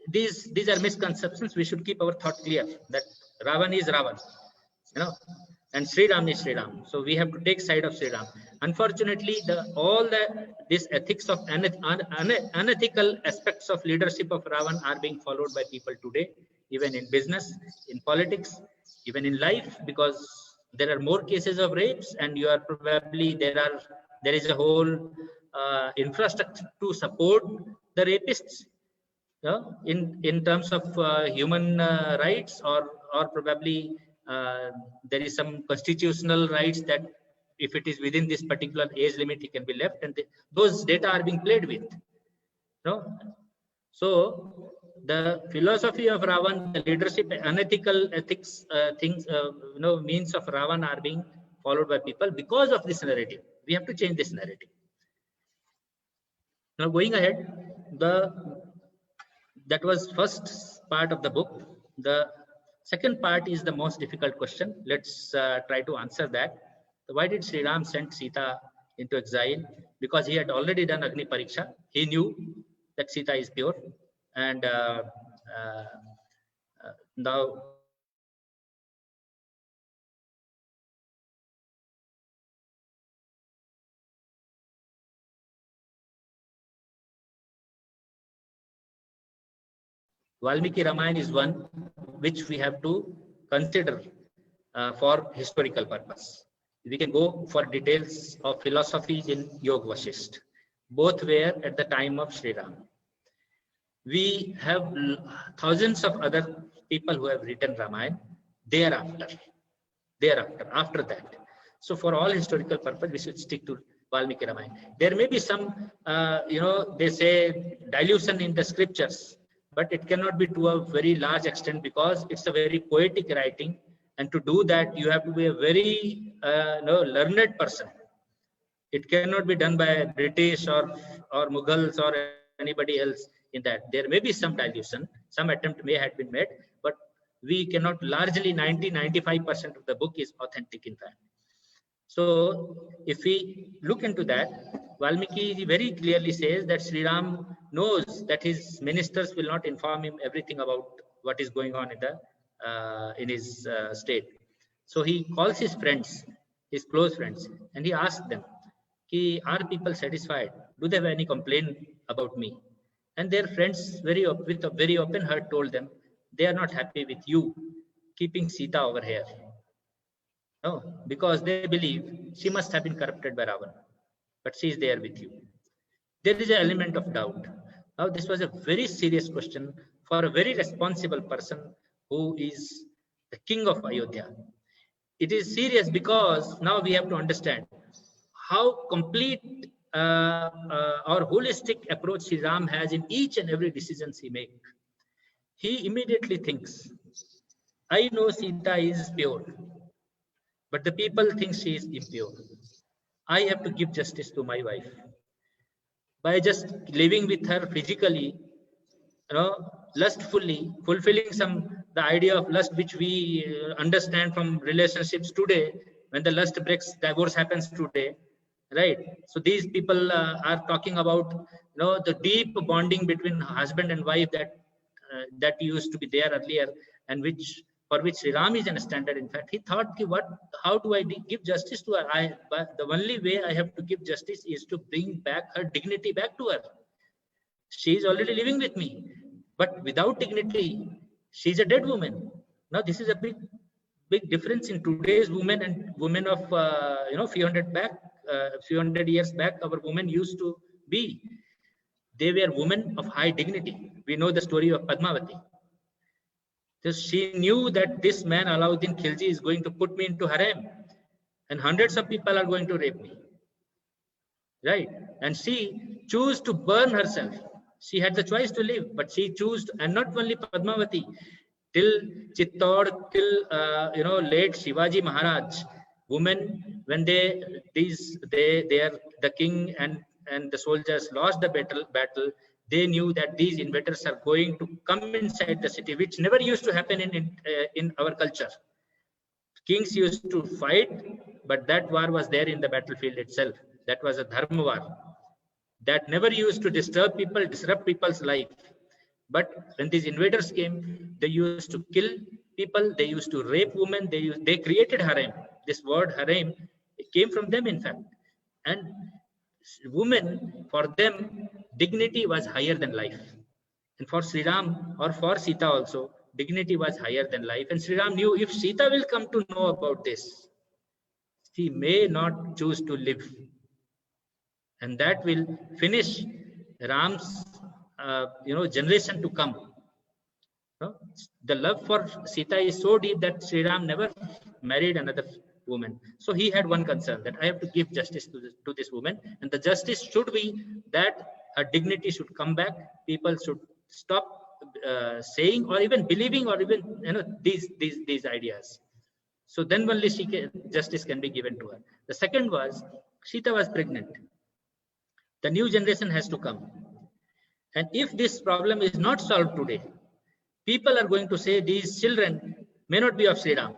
these are misconceptions. We should keep our thought clear that Ravan is Ravan, and Sri Ram is Sri Ram. So we have to take side of Sri Ram. Unfortunately, this ethics of unethical aspects of leadership of Ravan are being followed by people today, even in business, in politics, even in life, because there are more cases of rapes, and you are probably there is a whole infrastructure to support the rapists, in terms of human rights, or probably there is some constitutional rights that if it is within this particular age limit, he can be left, and those data are being played with. So the philosophy of Ravan, the leadership, unethical ethics things, means of Ravan are being followed by people because of this narrative. We have to change this narrative. Now, going ahead, that was first part of the book. The second part is the most difficult question. Let's try to answer that. Why did Sri Ram send Sita into exile? Because he had already done Agni Pariksha. He knew that Sita is pure, and uh, now Valmiki Ramayana is one which we have to consider for historical purpose. We can go for details of philosophies in Yoga Vasisht. Both were at the time of Sri Ram. We have thousands of other people who have written Ramayana after that. So for all historical purpose, we should stick to Valmiki Ramayana. There may be some, they say dilution in the scriptures, but it cannot be to a very large extent because it's a very poetic writing. And to do that, you have to be a very learned person. It cannot be done by British or Mughals or anybody else in that. There may be some dilution, some attempt may have been made, but we cannot largely 95% of the book is authentic in fact. So if we look into that, Valmiki very clearly says that Sri Ram knows that his ministers will not inform him everything about what is going on in his state. So he calls his friends, his close friends, and he asks them, are people satisfied? Do they have any complaint about me? And their friends, with a very open heart, told them they are not happy with you keeping Sita over here. No, because they believe she must have been corrupted by Ravan, but she is there with you. There is an element of doubt. Now, this was a very serious question for a very responsible person who is the king of Ayodhya. It is serious because now we have to understand how complete or holistic approach Sri Ram has in each and every decisions he makes. He immediately thinks, I know Sita is pure, but the people think she is impure. I have to give justice to my wife. By just living with her physically, lustfully, fulfilling the idea of lust which we understand from relationships today. When the lust breaks, divorce happens today. right? So these people are talking about, the deep bonding between husband and wife that used to be there earlier, and for which Sri Ram is a standard. In fact, he thought, how do I give justice to her? But the only way I have to give justice is to bring back her dignity back to her. She is already living with me, but without dignity, she's a dead woman. Now this is a big difference in today's women and women of few hundred years back. Our women used to be, they were women of high dignity. We know the story of Padmavati. So she knew that this man Alauddin Khilji is going to put me into harem, and hundreds of people are going to rape me, right? And she chose to burn herself. She had the choice to live, but she chose to, and not only Padmavati, till Chittor, till late Shivaji Maharaj, women, when they are the king and the soldiers lost the battle, they knew that these invaders are going to come inside the city, which never used to happen in our culture. Kings used to fight, but that war was there in the battlefield itself. That was a dharma war that never used to disturb people, disrupt people's life. But when these invaders came, they used to kill people, they used to rape women, they created harem. This word harem, it came from them, in fact. And women, for them, dignity was higher than life. And for Sri Ram, or for Sita also, dignity was higher than life. And Sri Ram knew, if Sita will come to know about this, she may not choose to live. And that will finish Ram's generation to come. The love for Sita is so deep that Sri Ram never married another woman. So he had one concern, that I have to give justice to this woman, and the justice should be that her dignity should come back. People should stop saying or even believing or even these ideas. So then only justice can be given to her. The second was, Sita was pregnant. The new generation has to come. And if this problem is not solved today, people are going to say these children may not be of Sri Ram.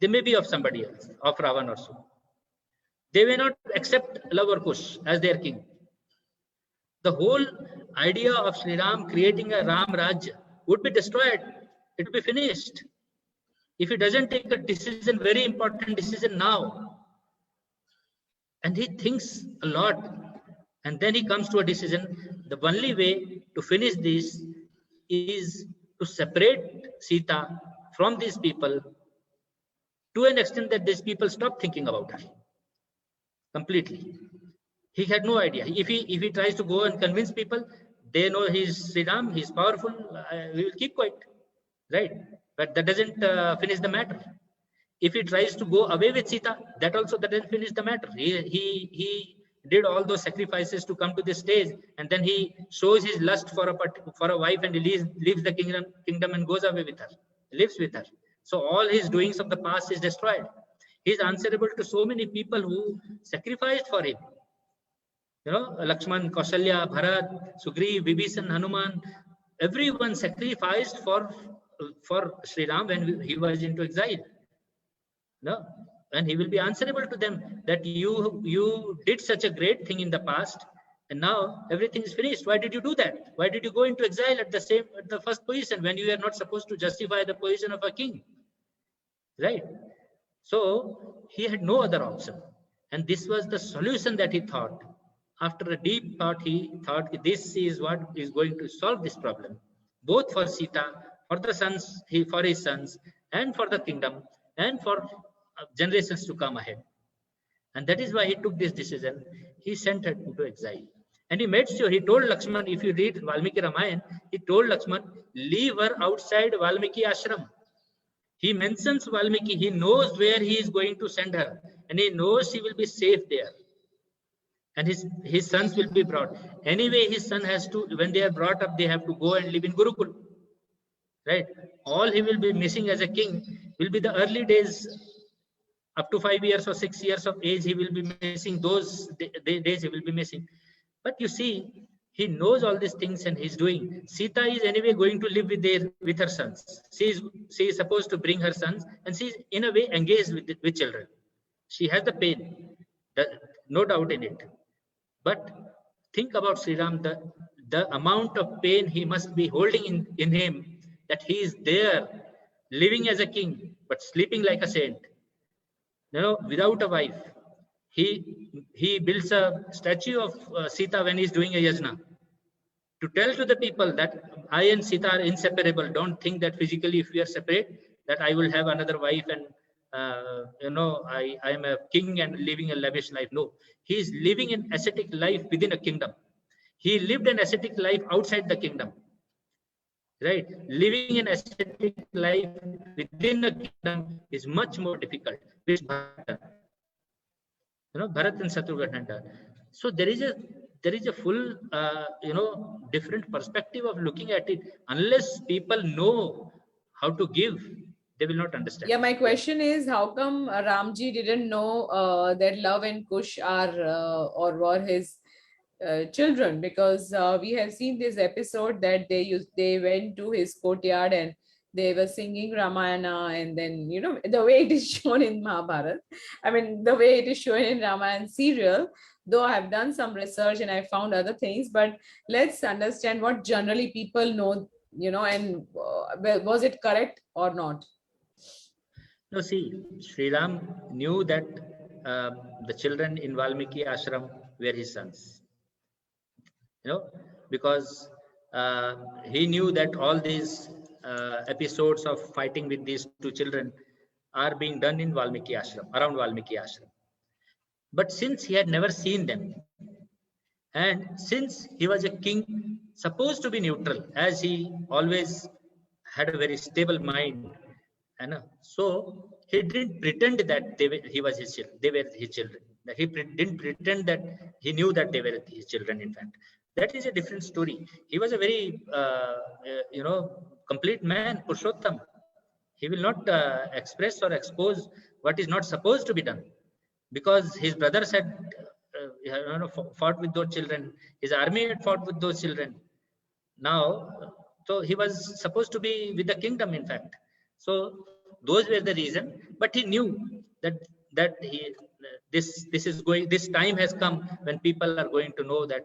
They may be of somebody else, of Ravan or so. They may not accept Lava Kush as their king. The whole idea of Sri Ram creating a Ram Rajya would be destroyed. It would be finished. If he doesn't take a decision, very important decision now, and he thinks a lot, and then he comes to a decision, the only way to finish this is to separate Sita from these people to an extent that these people stop thinking about her completely. He had no idea. If he tries to go and convince people, they know he's Sri Ram, he's powerful, we will keep quiet, right? But that doesn't finish the matter. If he tries to go away with Sita, that also doesn't finish the matter. He did all those sacrifices to come to this stage, and then he shows his lust for a wife, and he leaves the kingdom and goes away with her, lives with her. So all his doings of the past is destroyed. He is answerable to so many people who sacrificed for him. Lakshman, Kausalya, Bharat, Sugriv, Vibhishan, Hanuman, everyone sacrificed for Sri Ram when he was into exile. No, and he will be answerable to them that you did such a great thing in the past, and now everything is finished. Why did you do that? Why did you go into exile at the first position when you are not supposed to justify the position of a king? Right? So he had no other option, and this was the solution that he thought. After a deep thought, he thought this is what is going to solve this problem, both for Sita, for the sons, for his sons, and for the kingdom, and for generations to come ahead. And that is why he took this decision. He sent her into exile. And he made sure, he told Lakshman, if you read Valmiki Ramayana, he told Lakshman, leave her outside Valmiki ashram. He mentions Valmiki, he knows where he is going to send her, and he knows she will be safe there. And his sons will be brought. Anyway, his son has to, when they are brought up, they have to go and live in Gurukul. Right? All he will be missing as a king will be the early days. Up to 5 years or 6 years of age, he will be missing those days. He will be missing. But you see, he knows all these things and he's doing. Sita is anyway going to live with her sons. She is supposed to bring her sons, and she is in a way engaged with children. She has the pain. no doubt in it. But think about Sri Ram, the amount of pain he must be holding in him, that he is there living as a king but sleeping like a saint, without a wife. He builds a statue of Sita when he's doing a yajna, to tell to the people that I and Sita are inseparable. Don't think that physically, if we are separate, that I will have another wife and I am a king and living a lavish life. No, he is living an ascetic life within a kingdom. He lived an ascetic life outside the kingdom, right? Living an ascetic life within a kingdom is much more difficult, which Bharat done. Bharat and Shatrughan done. So there is a full different perspective of looking at it. Unless people know how to give, they will not understand. Yeah, my question is, how come Ramji didn't know that Love and Kush are or were his children? Because we have seen this episode that they went to his courtyard and they were singing Ramayana, and then the way it is shown in Mahabharata, I mean the way it is shown in Ramayana serial, though I have done some research and I found other things, but let's understand what generally people know, and was it correct or not? No, see, Sri Ram knew that the children in Valmiki ashram were his sons, because he knew that all these episodes of fighting with these two children are being done in Valmiki ashram, around Valmiki ashram. But since he had never seen them, and since he was a king supposed to be neutral, as he always had a very stable mind, so he didn't pretend that he was his children. They were his children. He didn't pretend that he knew that they were his children. In fact, that is a different story. He was a very complete man, Purushottam. He will not express or expose what is not supposed to be done, because his brothers had fought with those children. His army had fought with those children. Now, so he was supposed to be with the kingdom, in fact. So those were the reason. But he knew that this time has come when people are going to know that,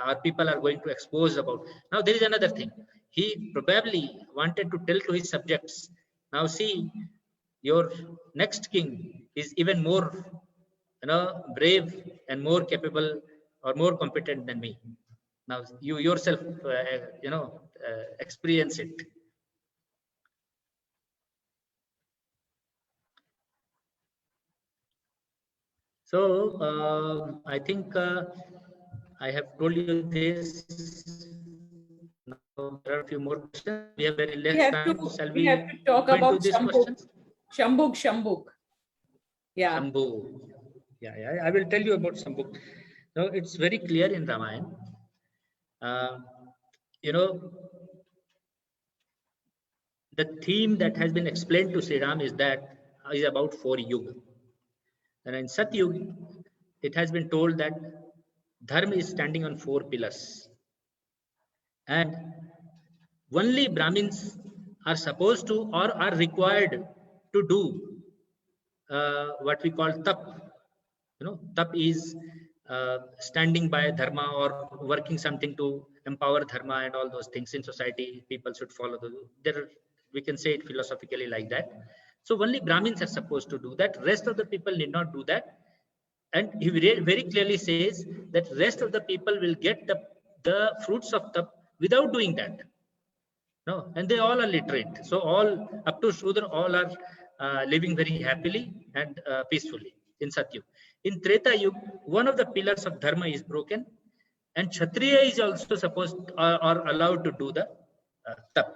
or people are going to expose about. Now there is another thing. He probably wanted to tell to his subjects, now see, your next king is even more brave and more capable or more competent than me. Now you yourself experience it. So I think I have told you this. Now there are a few more questions. We have very less time. Shall we have to talk go about into these questions? Shambhuk. Yeah. Shambhu. Yeah, I will tell you about Shambhu. Now it's very clear in Ramayana. The theme that has been explained to Sri Ram is about 4 yuga. And in Sat Yuga, it has been told that Dharma is standing on 4 pillars. And only Brahmins are supposed to or are required to do what we call tap. Tap is standing by Dharma or working something to empower Dharma and all those things in society. People should follow we can say it philosophically like that. So only Brahmins are supposed to do that. Rest of the people need not do that. And he very clearly says that rest of the people will get the fruits of tap without doing that. No, and they all are literate. So all up to Shudra, all are living very happily and peacefully in Satyug. In Treta Yuga, one of the pillars of Dharma is broken, and Kshatriya is also supposed or allowed to do the tap.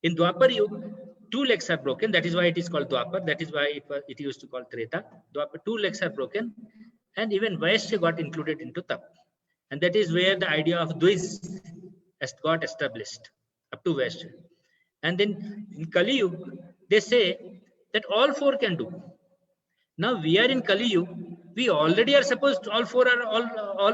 In Dwapar Yuga, 2 legs are broken. That is why it is called Dwapar. That is why it used to call Treta. Dwapar, 2 legs are broken, and even Vaishya got included into tap. And that is where the idea of Dviz got established up to Vaishya. And then in Kali Yuga, they say that all 4 can do. Now we are in Kali Yuga. We already are supposed to, all 4 are all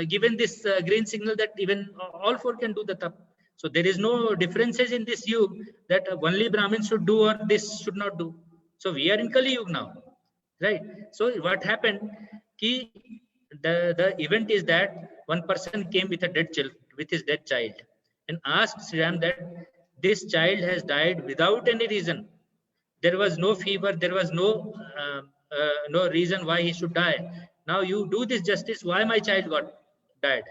given this green signal that even all 4 can do the tap. So there is no differences in this yuga that only Brahmins should do or this should not do. So we are in Kali Yuga now, right? So what happened? the event is that one person came with a dead child, with his dead child, and asked Sri Ram that this child has died without any reason. There was no fever, there was no reason why he should die. Now you do this justice, why my child got died?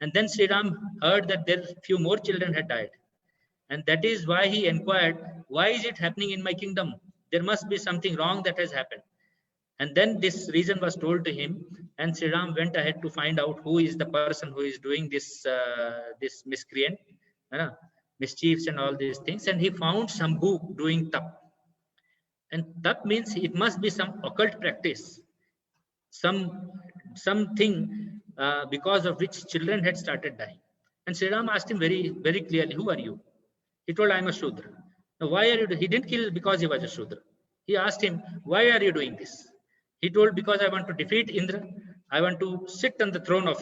And then Sri Ram heard that there few more children had died, and that is why he inquired, why is it happening in my kingdom? There must be something wrong that has happened. And then this reason was told to him, and Sri Ram went ahead to find out who is the person who is doing this miscreant, mischiefs and all these things. And he found Shambhu doing tap. And tap means it must be some occult practice, something because of which children had started dying. And Sri Ram asked him very, very clearly, who are you? He told, I am a Shudra. Now, why are you doing? He didn't kill because he was a Shudra. He asked him, why are you doing this? He told, because I want to defeat Indra. I want to sit on the throne of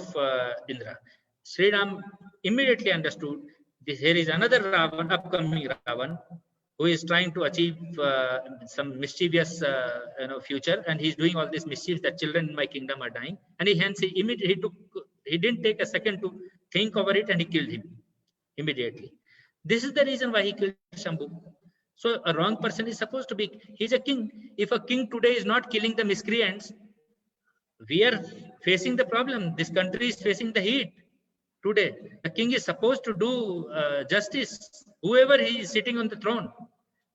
Indra. Sri Ram immediately understood this, here is another Ravan, upcoming Ravan, who is trying to achieve some mischievous future, and he's doing all this mischief that children in my kingdom are dying. And he didn't take a second to think over it, and he killed him immediately. This is the reason why he killed Shambhu. So a wrong person is supposed to be, he's a king. If a king today is not killing the miscreants, we are facing the problem. This country is facing the heat today. The king is supposed to do justice, whoever he is sitting on the throne.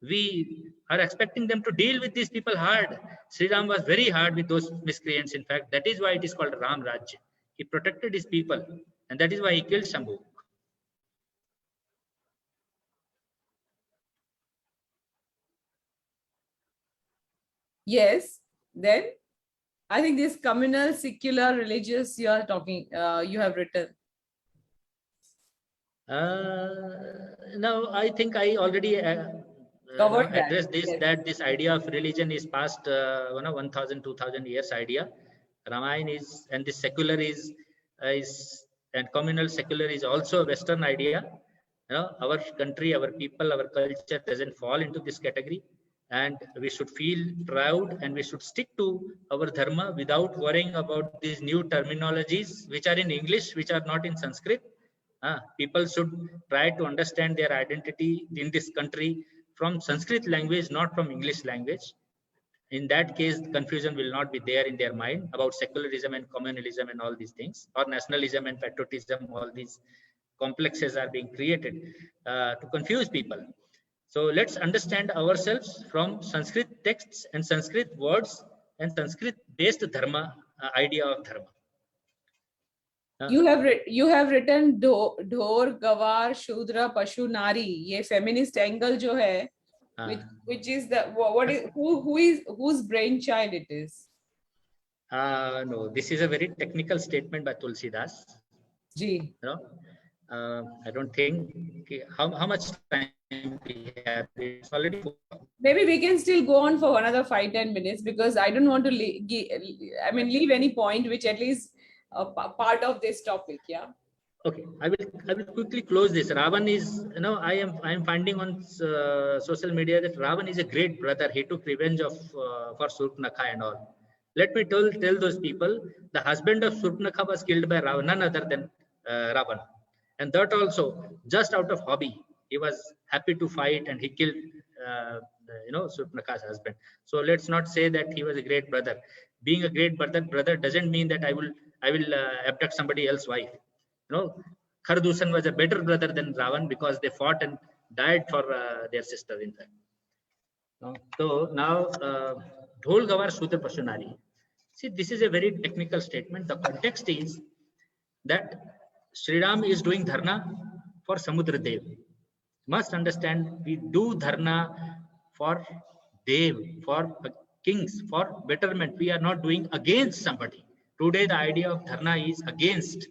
We are expecting them to deal with these people hard. Sri Ram was very hard with those miscreants. In fact, that is why it is called Ram Raj. He protected his people, and that is why he killed Shambhu. Yes, then I think this communal, secular, religious you are talking, you have written. Now, I think I already addressed this, yes. That this idea of religion is past 1,000, 2,000 years idea. Ramayana is, and this secular is and communal secular is also a Western idea. Our country, our people, our culture doesn't fall into this category. And we should feel proud, and we should stick to our dharma without worrying about these new terminologies which are in English, which are not in Sanskrit. People should try to understand their identity in this country from Sanskrit language, not from English language. In that case, confusion will not be there in their mind about secularism and communalism and all these things, or nationalism and patriotism. All these complexes are being created to confuse people. So let's understand ourselves from Sanskrit texts and Sanskrit words and Sanskrit-based dharma, idea of dharma. You have written dhor, gawar, shudra, pashu, nari. ये feminist angle जो है, which is the whose brainchild it is? No, this is a very technical statement by Tulsidas. Ji. I don't think how much time we have. It's already 4. Maybe we can still go on for another 5-10 minutes, because I don't want to leave any point which at least part of this topic. Yeah. Okay, I will quickly close this. Ravan is, I am finding on social media that Ravan is a great brother. He took revenge of for Surpanakha and all. Let me tell those people, the husband of Surpanakha was killed by Ravan, none other than Ravan. And that also, just out of hobby, he was happy to fight, and he killed, Surpanakha's husband. So let's not say that he was a great brother. Being a great brother doesn't mean that I will abduct somebody else's wife. Khardusan was a better brother than Ravan, because they fought and died for their sister. In fact. So now, Dhol Gawar Shudra Pashanari. See, this is a very technical statement. The context is that Sri Ram is doing dharna for Samudra Dev. Must understand, we do dharna for Dev, for kings, for betterment. We are not doing against somebody. Today, the idea of dharna is against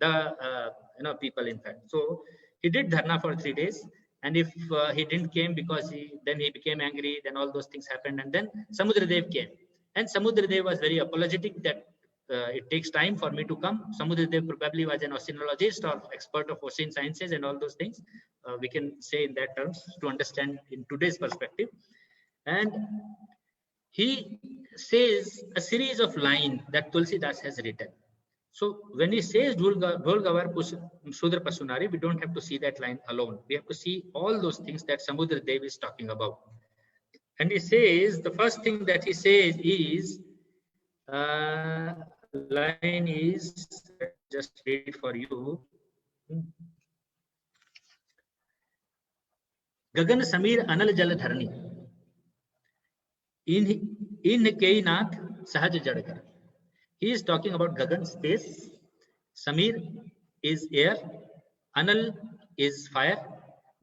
the people. In fact, so he did dharna for 3 days, and if he didn't came because then he became angry, then all those things happened, and then Samudra Dev came, and Samudra Dev was very apologetic that it takes time for me to come. Samudra Dev probably was an oceanologist or expert of ocean sciences and all those things. We can say in that terms to understand in today's perspective. And he says a series of lines that Tulsidas has written. So when he says Dhol Gawar Sudra Pasunari, we don't have to see that line alone. We have to see all those things that Samudra Dev is talking about. And he says, the first thing that he says is, line is, let me just read it for you. Gagan Samir Anal Jal Dharni. In Kainat Sahaj Jadkar. He is talking about Gagan, space. Samir is air. Anal is fire.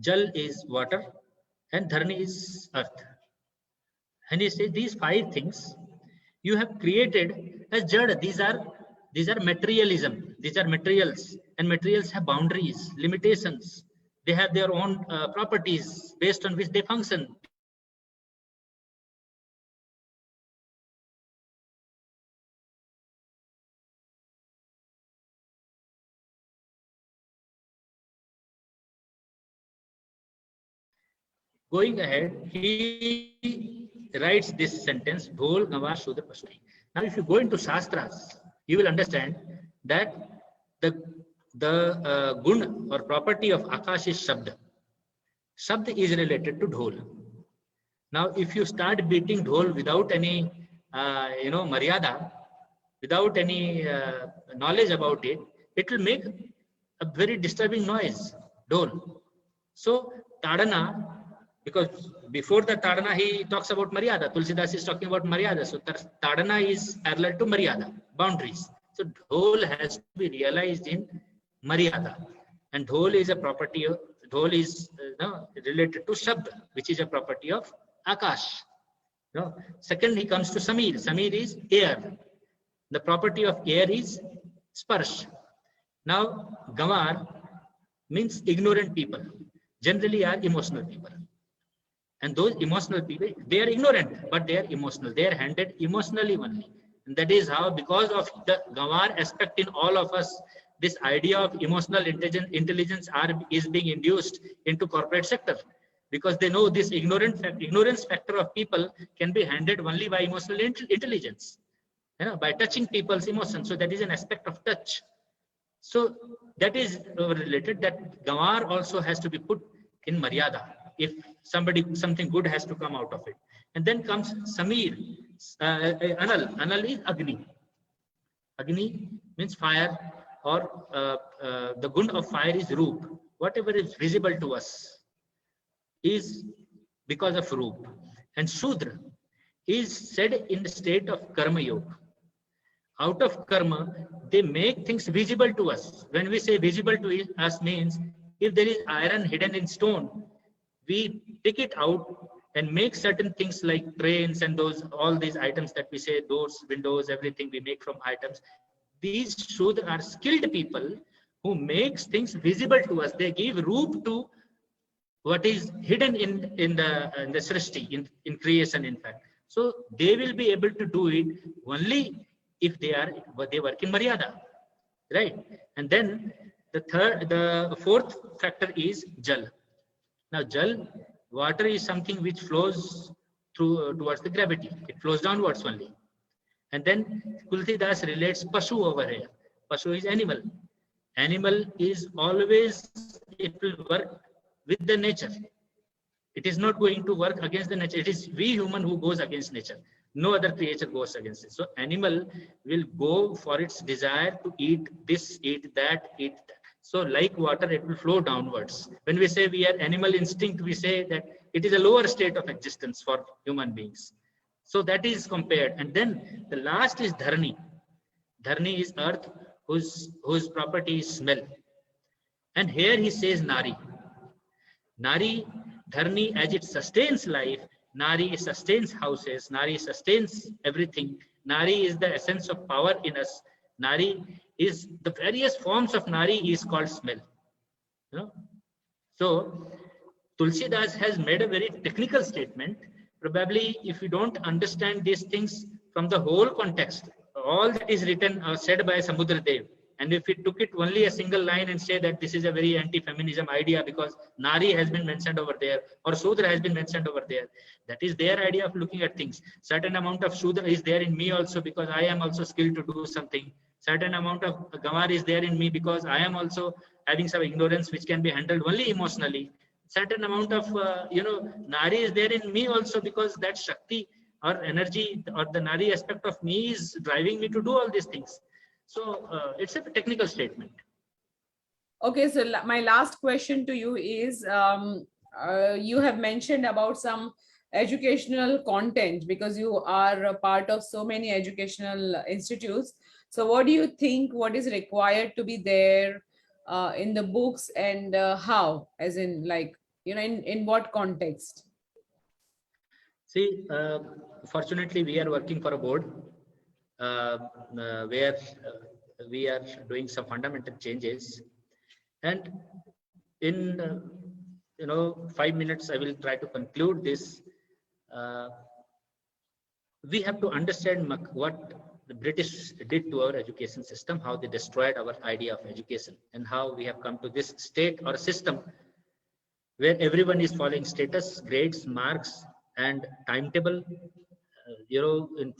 Jal is water. And Dharni is earth. And he says these 5 things you have created as Jad. These are materialism. These are materials. And materials have boundaries, limitations. They have their own properties based on which they function. These are going ahead, he writes this sentence, Dhol Gawar Shudra Pasuri. Now, if you go into Shastras, you will understand that the gun or property of Akash is Shabd. Shabd is related to Dhol. Now, if you start beating Dhol without any, Maryada, without any knowledge about it, it will make a very disturbing noise, Dhol. So, Tadana, because before the Tadana, he talks about Maryada. Tulsidas is talking about Maryada. So, Tadana is parallel to Maryada, boundaries. So, Dhol has to be realized in Maryada. And Dhol is a property of, Dhol is related to Shabd, which is a property of Akash. Second, he comes to Samir. Samir is air. The property of air is Sparsh. Now, Gawar means ignorant people. Generally are emotional people. And those emotional people, they are ignorant, but they are emotional. They are handled emotionally only. And that is how, because of the Gawar aspect in all of us, this idea of emotional intelligence is being induced into corporate sector. Because they know this ignorance factor of people can be handled only by emotional intelligence, by touching people's emotions. So that is an aspect of touch. So that is related, that Gawar also has to be put in Maryada. If something good has to come out of it. And then comes Samir, Anal. Anal is Agni. Agni means fire, or the gun of fire is Roop. Whatever is visible to us is because of Roop. And Shudra is said in the state of Karma Yoga. Out of Karma, they make things visible to us. When we say visible to us means, if there is iron hidden in stone, we pick it out and make certain things like trains and all these items that we say, doors, windows, everything we make from items. These Shudra are skilled people who makes things visible to us. They give roop to what is hidden in the Srishti, in creation, in fact. So they will be able to do it only if they work in Maryada, right? And then the fourth factor is Jal. Now, Jal, water is something which flows towards the gravity. It flows downwards only. And then Tulsidas relates Pashu over here. Pashu is animal. Animal is always, it will work with the nature. It is not going to work against the nature. It is we human who goes against nature. No other creature goes against it. So animal will go for its desire to eat this, eat that, eat that. So like water, it will flow downwards. When we say we are animal instinct, we say that it is a lower state of existence for human beings. So that is compared. And then the last is Dharni. Dharni is earth, whose property is smell. And here he says Nari. Nari, Dharni, as it sustains life, Nari sustains houses, Nari sustains everything. Nari is the essence of power in us. Nari is, the various forms of Nari is called smell. So Tulsidas has made a very technical statement. Probably if you don't understand these things from the whole context, all that is written or said by Samudra Dev And if we took it only a single line and say that this is a very anti-feminism idea because Nari has been mentioned over there or Sudra has been mentioned over there, that is their idea of looking at things. Certain amount of Sudra is there in me also because I am also skilled to do something. Certain amount of Gamar is there in me because I am also having some ignorance which can be handled only emotionally. Certain amount of Nari is there in me also because that Shakti or energy or the Nari aspect of me is driving me to do all these things. So it's a technical statement. Okay, so my last question to you is, you have mentioned about some educational content because you are a part of so many educational institutes. So what do you think, what is required to be there in the books, and how, as in, like, in what context? See, fortunately, we are working for a board where we are doing some fundamental changes. And in 5 minutes, I will try to conclude this. Uh, we have to understand what the British did to our education system, how they destroyed our idea of education, and how we have come to this state or system where everyone is following status, grades, marks, and timetable. In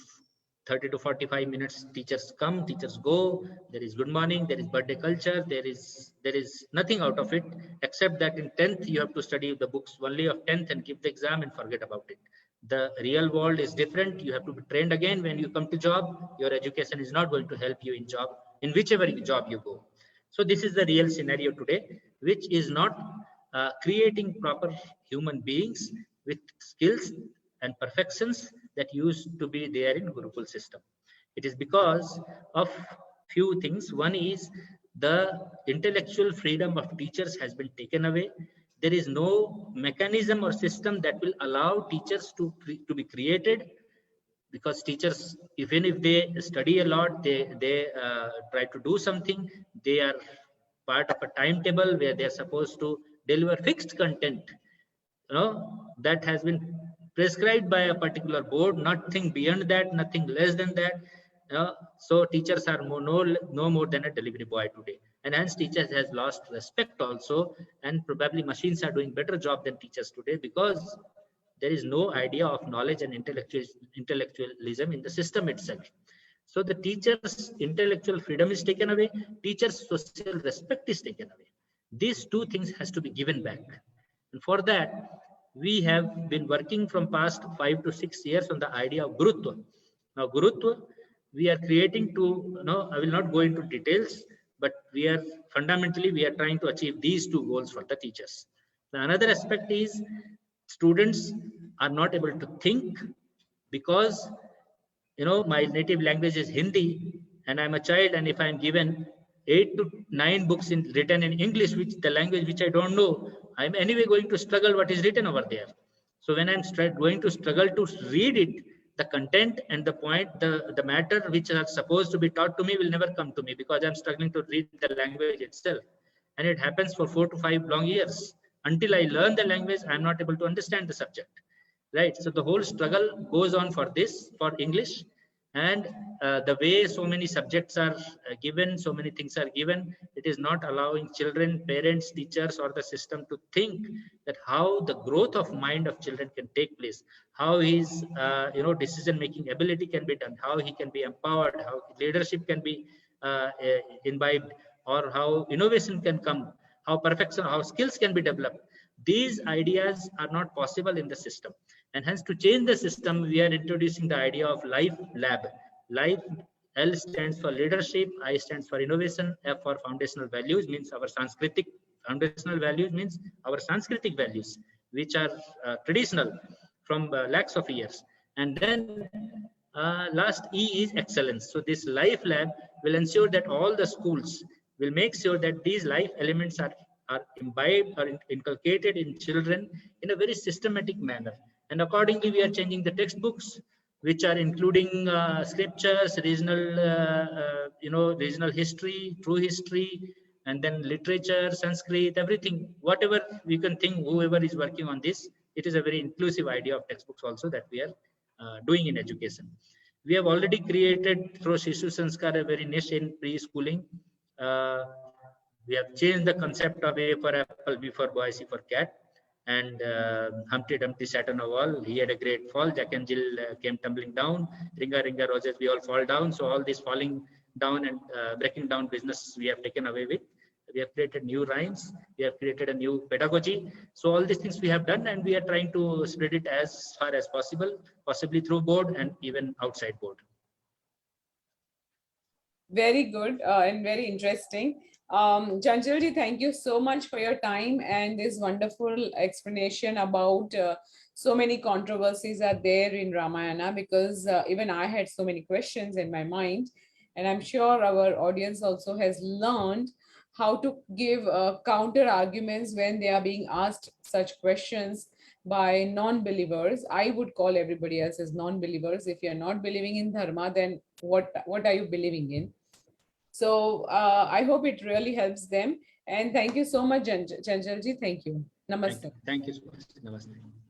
30 to 45 minutes, teachers come, teachers go. There is good morning, there is birthday culture, there is nothing out of it, except that in 10th you have to study the books only of 10th and give the exam and forget about it. The real world is different. You have to be trained again when you come to job. Your education is not going to help you in job, in whichever job you go. So this is the real scenario today, which is not creating proper human beings with skills and perfections that used to be there in Gurukul system. It is because of few things. One is the intellectual freedom of teachers has been taken away. There is no mechanism or system that will allow teachers to be created, because teachers, even if they study a lot, they try to do something. They are part of a timetable where they are supposed to deliver fixed content, that has been prescribed by a particular board, nothing beyond that, nothing less than that. So teachers are no more than a delivery boy today, and hence teachers has lost respect also, and probably machines are doing better job than teachers today because there is no idea of knowledge and intellectualism in the system itself. So the teacher's intellectual freedom is taken away, teacher's social respect is taken away. These two things has to be given back. And for that, we have been working from past 5 to 6 years on the idea of Gurutva. Now, Gurutva, we are creating to, I will not go into details, but we are trying to achieve these two goals for the teachers. The another aspect is students are not able to think because, my native language is Hindi and I'm a child, and if I'm given 8 to 9 books written in English, which the language which I don't know, I'm anyway going to struggle what is written over there. So when I'm going to struggle to read it, the content and the point, the matter which are supposed to be taught to me will never come to me because I'm struggling to read the language itself. And it happens for 4 to 5 long years. Until I learn the language, I'm not able to understand the subject. Right. So the whole struggle goes on for English. And the way so many subjects are given, so many things are given, it is not allowing children, parents, teachers, or the system to think that how the growth of mind of children can take place, how his decision making ability can be done, how he can be empowered, how leadership can be imbibed, or how innovation can come, how perfection, how skills can be developed. These ideas are not possible in the system. And hence, to change the system, we are introducing the idea of life lab. Life, L stands for leadership, I stands for innovation, F for foundational values, means our Sanskritic foundational values, means our Sanskritic values, which are traditional from lakhs of years. And then last E is excellence. So this life lab will ensure that all the schools will make sure that these life elements are imbibed or inculcated in children in a very systematic manner. And accordingly, we are changing the textbooks, which are including scriptures, regional history, true history, and then literature, Sanskrit, everything, whatever we can think, whoever is working on this, it is a very inclusive idea of textbooks also that we are doing in education. We have already created through Shishu Sanskar a very niche in preschooling, we have changed the concept of A for apple, B for boy, C for cat. And Humpty Dumpty sat on a wall. He had a great fall. Jack and Jill came tumbling down. Ringa, ringa, roses, we all fall down. So all this falling down and breaking down business we have taken away with. We have created new rhymes. We have created a new pedagogy. So all these things we have done, and we are trying to spread it as far as possible, possibly through board and even outside board. Very good and very interesting. Chanchalji, thank you so much for your time and this wonderful explanation about so many controversies are there in Ramayana, because even I had so many questions in my mind, and I'm sure our audience also has learned how to give counter arguments when they are being asked such questions by non-believers. I would call everybody else as non-believers. If you're not believing in dharma, then what are you believing in? So I hope it really helps them. And thank you so much, Chanchalji. Thank you. Namaste. Thank you so much. Namaste.